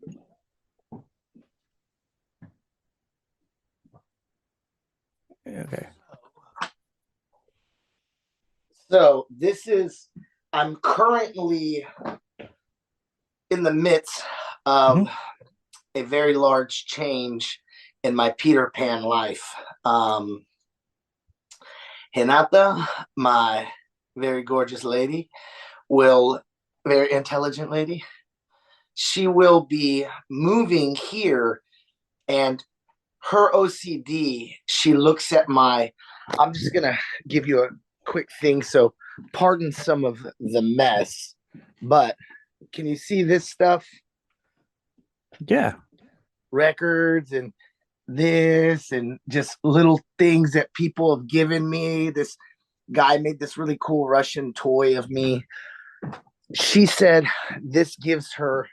Okay. So I'm currently in the midst of Hmm. a very large change in my Peter Pan life. Hinata, my very gorgeous lady, will, very intelligent lady, she will be moving here, and her OCD, she looks at I'm just going to give you a quick thing. So, pardon some of the mess, but can you see this stuff? Yeah. Records and this, and just little things that people have given me. This guy made this really cool Russian toy of me. She said this gives her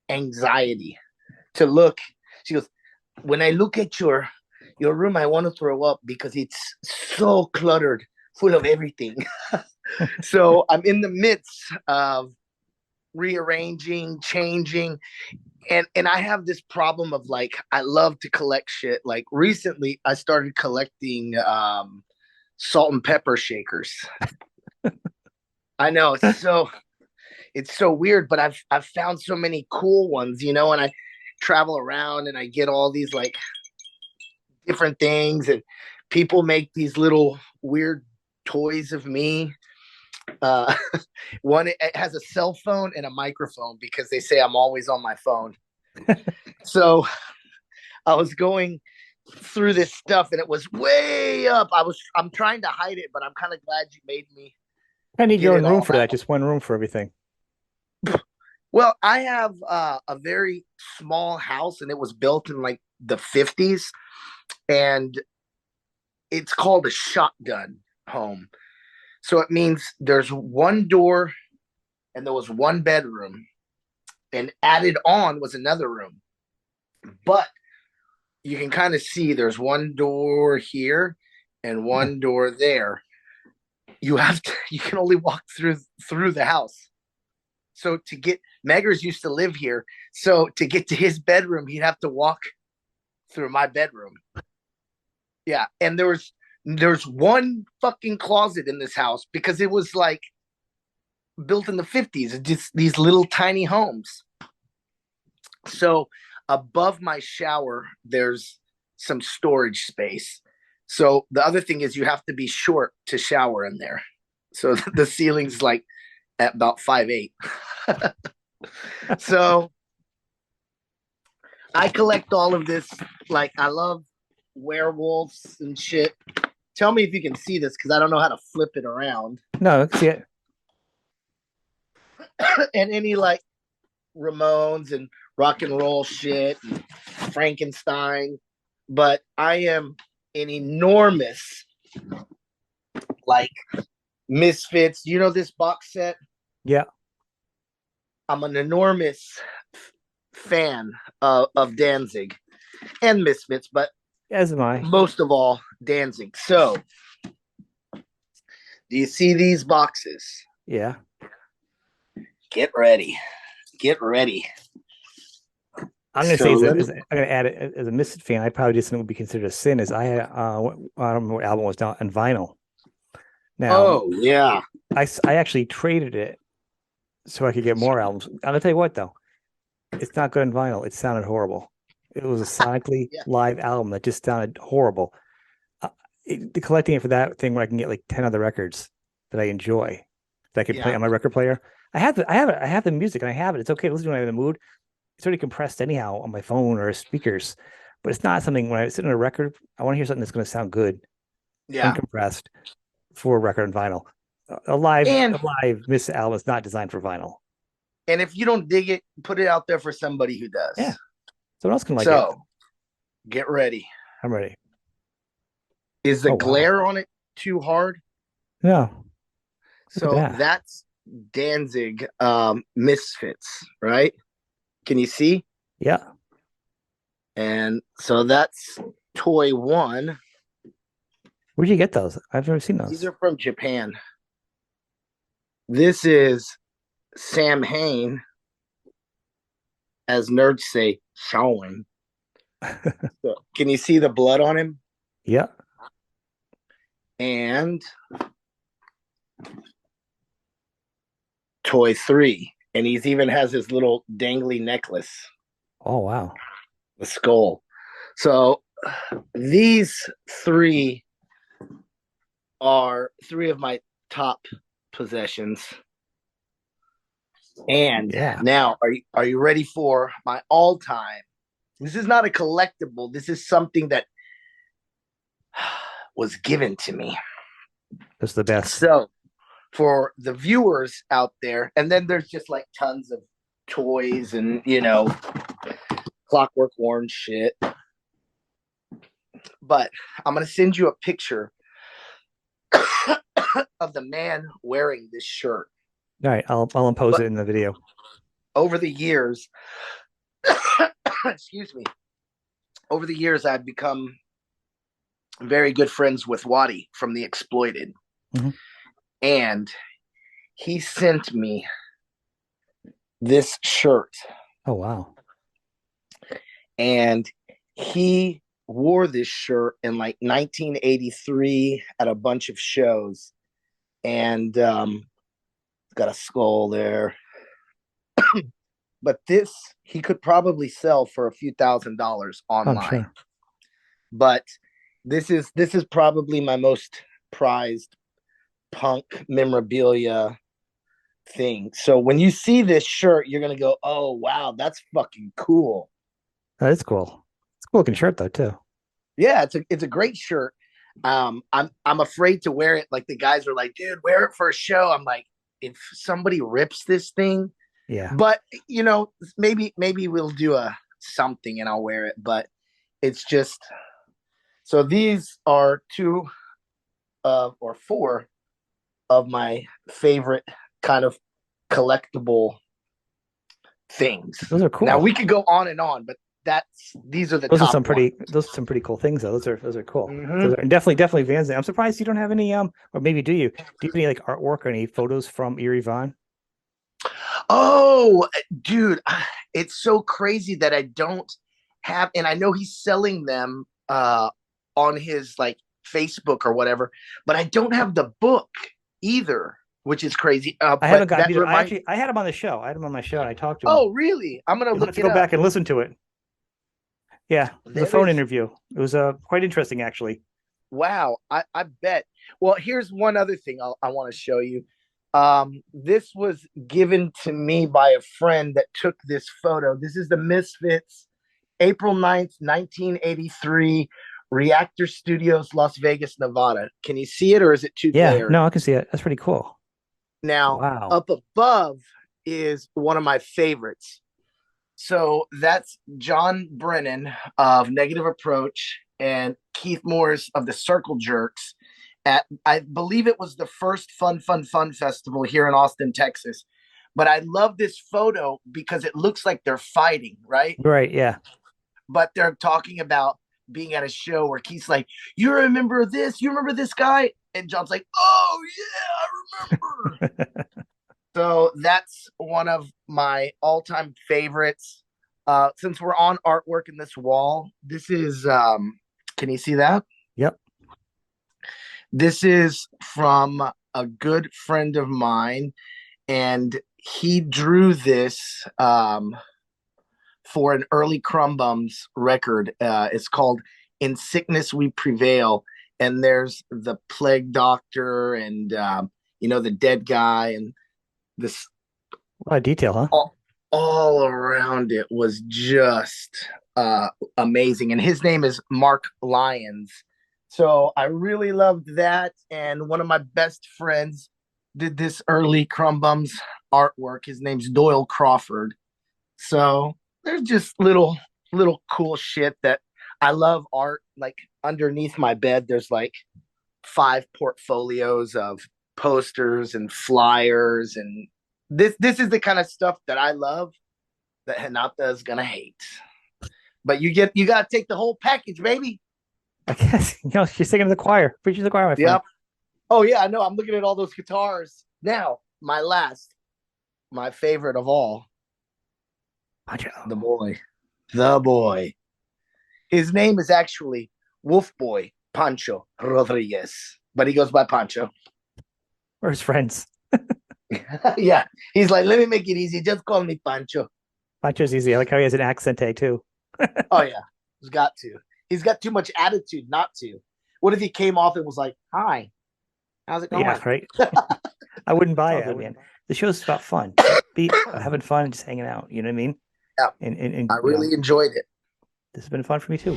anxiety to look. She goes, when I look at your room, I want to throw up because it's so cluttered, full of everything. So I'm in the midst of rearranging, changing, and I have this problem of like I love to collect shit. Like recently, I started collecting salt and pepper shakers. I know it's so weird, but I've found so many cool ones, and I travel around and I get all these like different things, and people make these little weird toys of me. Uh, one it has a cell phone and a microphone because they say I'm always on my phone. So I was going through this stuff and it was way up. I'm trying to hide it, but I'm kind of glad you made me I need get your own it room all for that. out. Just one room for everything. Well, I have a very small house and it was built in like the 50s, and it's called a shotgun home. So it means there's one door and there was one bedroom, and added on was another room. But you can kind of see there's one door here and Yeah. one door there. You can only walk through the house. So to get Meggers used to live here. So to get to his bedroom, he'd have to walk through my bedroom. Yeah. And there's one fucking closet in this house because it was like built in the 50s. Just these little tiny homes. So above my shower, there's some storage space. So the other thing is you have to be short to shower in there. So the ceiling's like at about 5'8". So I collect all of this. Like I love werewolves and shit. Tell me if you can see this because I don't know how to flip it around. No, I can see it. And any like Ramones and rock and roll shit, and Frankenstein. But I am an enormous like Misfits. You know this box set? Yeah. I'm an enormous fan of Danzig and Misfits, but As am I. most of all Danzig. So, do you see these boxes? Yeah. Get ready. Get ready. I'm gonna say So let me. I'm gonna add it as a Misfit fan. I probably just would be considered a sin. Is I don't remember what album was down on vinyl. Now Oh yeah, I actually traded it so I could get more albums. I'll tell you what though, it's not good on vinyl. It sounded horrible. It was a sonically yeah, live album that just sounded horrible. Collecting it for that thing where I can get like 10 other records that I enjoy that I can play yeah, on my record player. I have the music and I have it. It's okay to listen when I'm in the mood. It's already compressed anyhow on my phone or speakers, but it's not something when I sit on a record, I want to hear something that's going to sound good, yeah. uncompressed for a record and vinyl. A And live Miss album is not designed for vinyl. and if you don't dig it, put it out there for somebody who Yeah. does. Someone else can like it. So Get ready. I'm ready. Is the Oh wow. glare on it too hard? No, look at So that. that's Danzig Misfits, right? Can you see? Yeah. And so that's toy one. Where'd you get those? I've never seen These those. are from Japan. This is Sam Hain, as nerds say, showing. So can you see the blood on him? Yeah. And toy three. And he's even has his little dangly necklace, Oh wow. the skull. So these three are three of my top possessions. And Yeah. now, are you ready for my all time? This is not a collectible. This is something that was given to me. That's the best. So, for the viewers out there, and then there's just like tons of toys and Clockwork Orange shit. But I'm gonna send you a picture of the man wearing this shirt. All right, I'll impose But it in the video. over the years, excuse me, over the years, I've become very good friends with Waddy from The Exploited. Hmm. And he sent me this shirt. Oh wow. And he wore this shirt in like 1983 at a bunch of shows. And got a skull there. But this he could probably sell for a few $1,000s I'm online. sure. But this is probably my most prized punk memorabilia thing. So when you see this shirt, you're gonna go, "Oh wow, that's fucking cool." That's cool. It's a cool looking shirt though too. Yeah, it's a great shirt. I'm afraid to wear it. Like the guys are like, "Dude, wear it for a show." I'm like, if somebody rips this thing, Yeah. but maybe we'll do a something and I'll wear it. But it's just so these are two or four of my favorite kind of collectible things. Those are Now cool. we could go on and on, but these are the Those are top some ones. pretty cool things though. Those are cool. Mm-hmm. Those are and definitely Vans. I'm surprised you don't have any or maybe do you? Do you have any like artwork or any photos from Erie Vaughn? Oh, dude, it's so crazy that I don't have, and I know he's selling them on his like Facebook or whatever, but I don't have the book either, which is crazy. I But haven't gotten that either. reminds. I had him on the show. I had him on my show and I talked to him. Oh, really? I'm gonna You'll have look to it go up. back and listen to it. Yeah, it was a There phone is. interview. It was quite interesting actually. Wow, I bet. Well, here's one other thing I want to show you. This was given to me by a friend that took this photo. This is the Misfits, April 9th, 1983, Reactor Studios, Las Vegas, Nevada. Can you see it or is it too Yeah, glaring? no, I can see it. That's pretty cool. Now, Wow. up above is one of my favorites. So that's John Brennan of Negative Approach and Keith Morris of the Circle Jerks at, I believe it was the first Fun Festival here in Austin, Texas. But I love this photo because it looks like they're fighting, right? Right, yeah. But they're talking about being at a show where Keith's like, "You remember this? You remember this guy?" And John's like, "Oh yeah, I remember." So that's one of my all-time favorites. Since we're on artwork in this wall, this is can you see that? Yep. This is from a good friend of mine, and he drew this for an early Crumbums record. It's called "In Sickness We Prevail," and there's the plague doctor and the dead guy and this A lot of detail, huh? all around it was just amazing. And his name is Mark Lyons. So I really loved that. And one of my best friends did this early Crumbums artwork. His name's Doyle Crawford. So there's just little cool shit that I love art. Like underneath my bed, there's like 5 portfolios of posters and flyers, and this is the kind of stuff that I love that Hinata is gonna hate. But you gotta take the whole package, baby. I guess she's singing to the choir, preaching to the choir, my friend. Yep. Oh yeah, I know. I'm looking at all those guitars now. My favorite of all, Pancho. the boy. His name is actually Wolf Boy Pancho Rodriguez, but he goes by Pancho. We're his friends. Yeah, he's like, let me make it easy. Just call me Pancho. Pancho's easy. I like how he has an accent too. Oh yeah, he's got to. He's got too much attitude not to. What if he came off and was like, "Hi, how's it going?" Yeah, right. I wouldn't buy it, man. The show's about fun, be having fun, just hanging out. You know what I mean? Yeah, And I really enjoyed it. This has been fun for me too.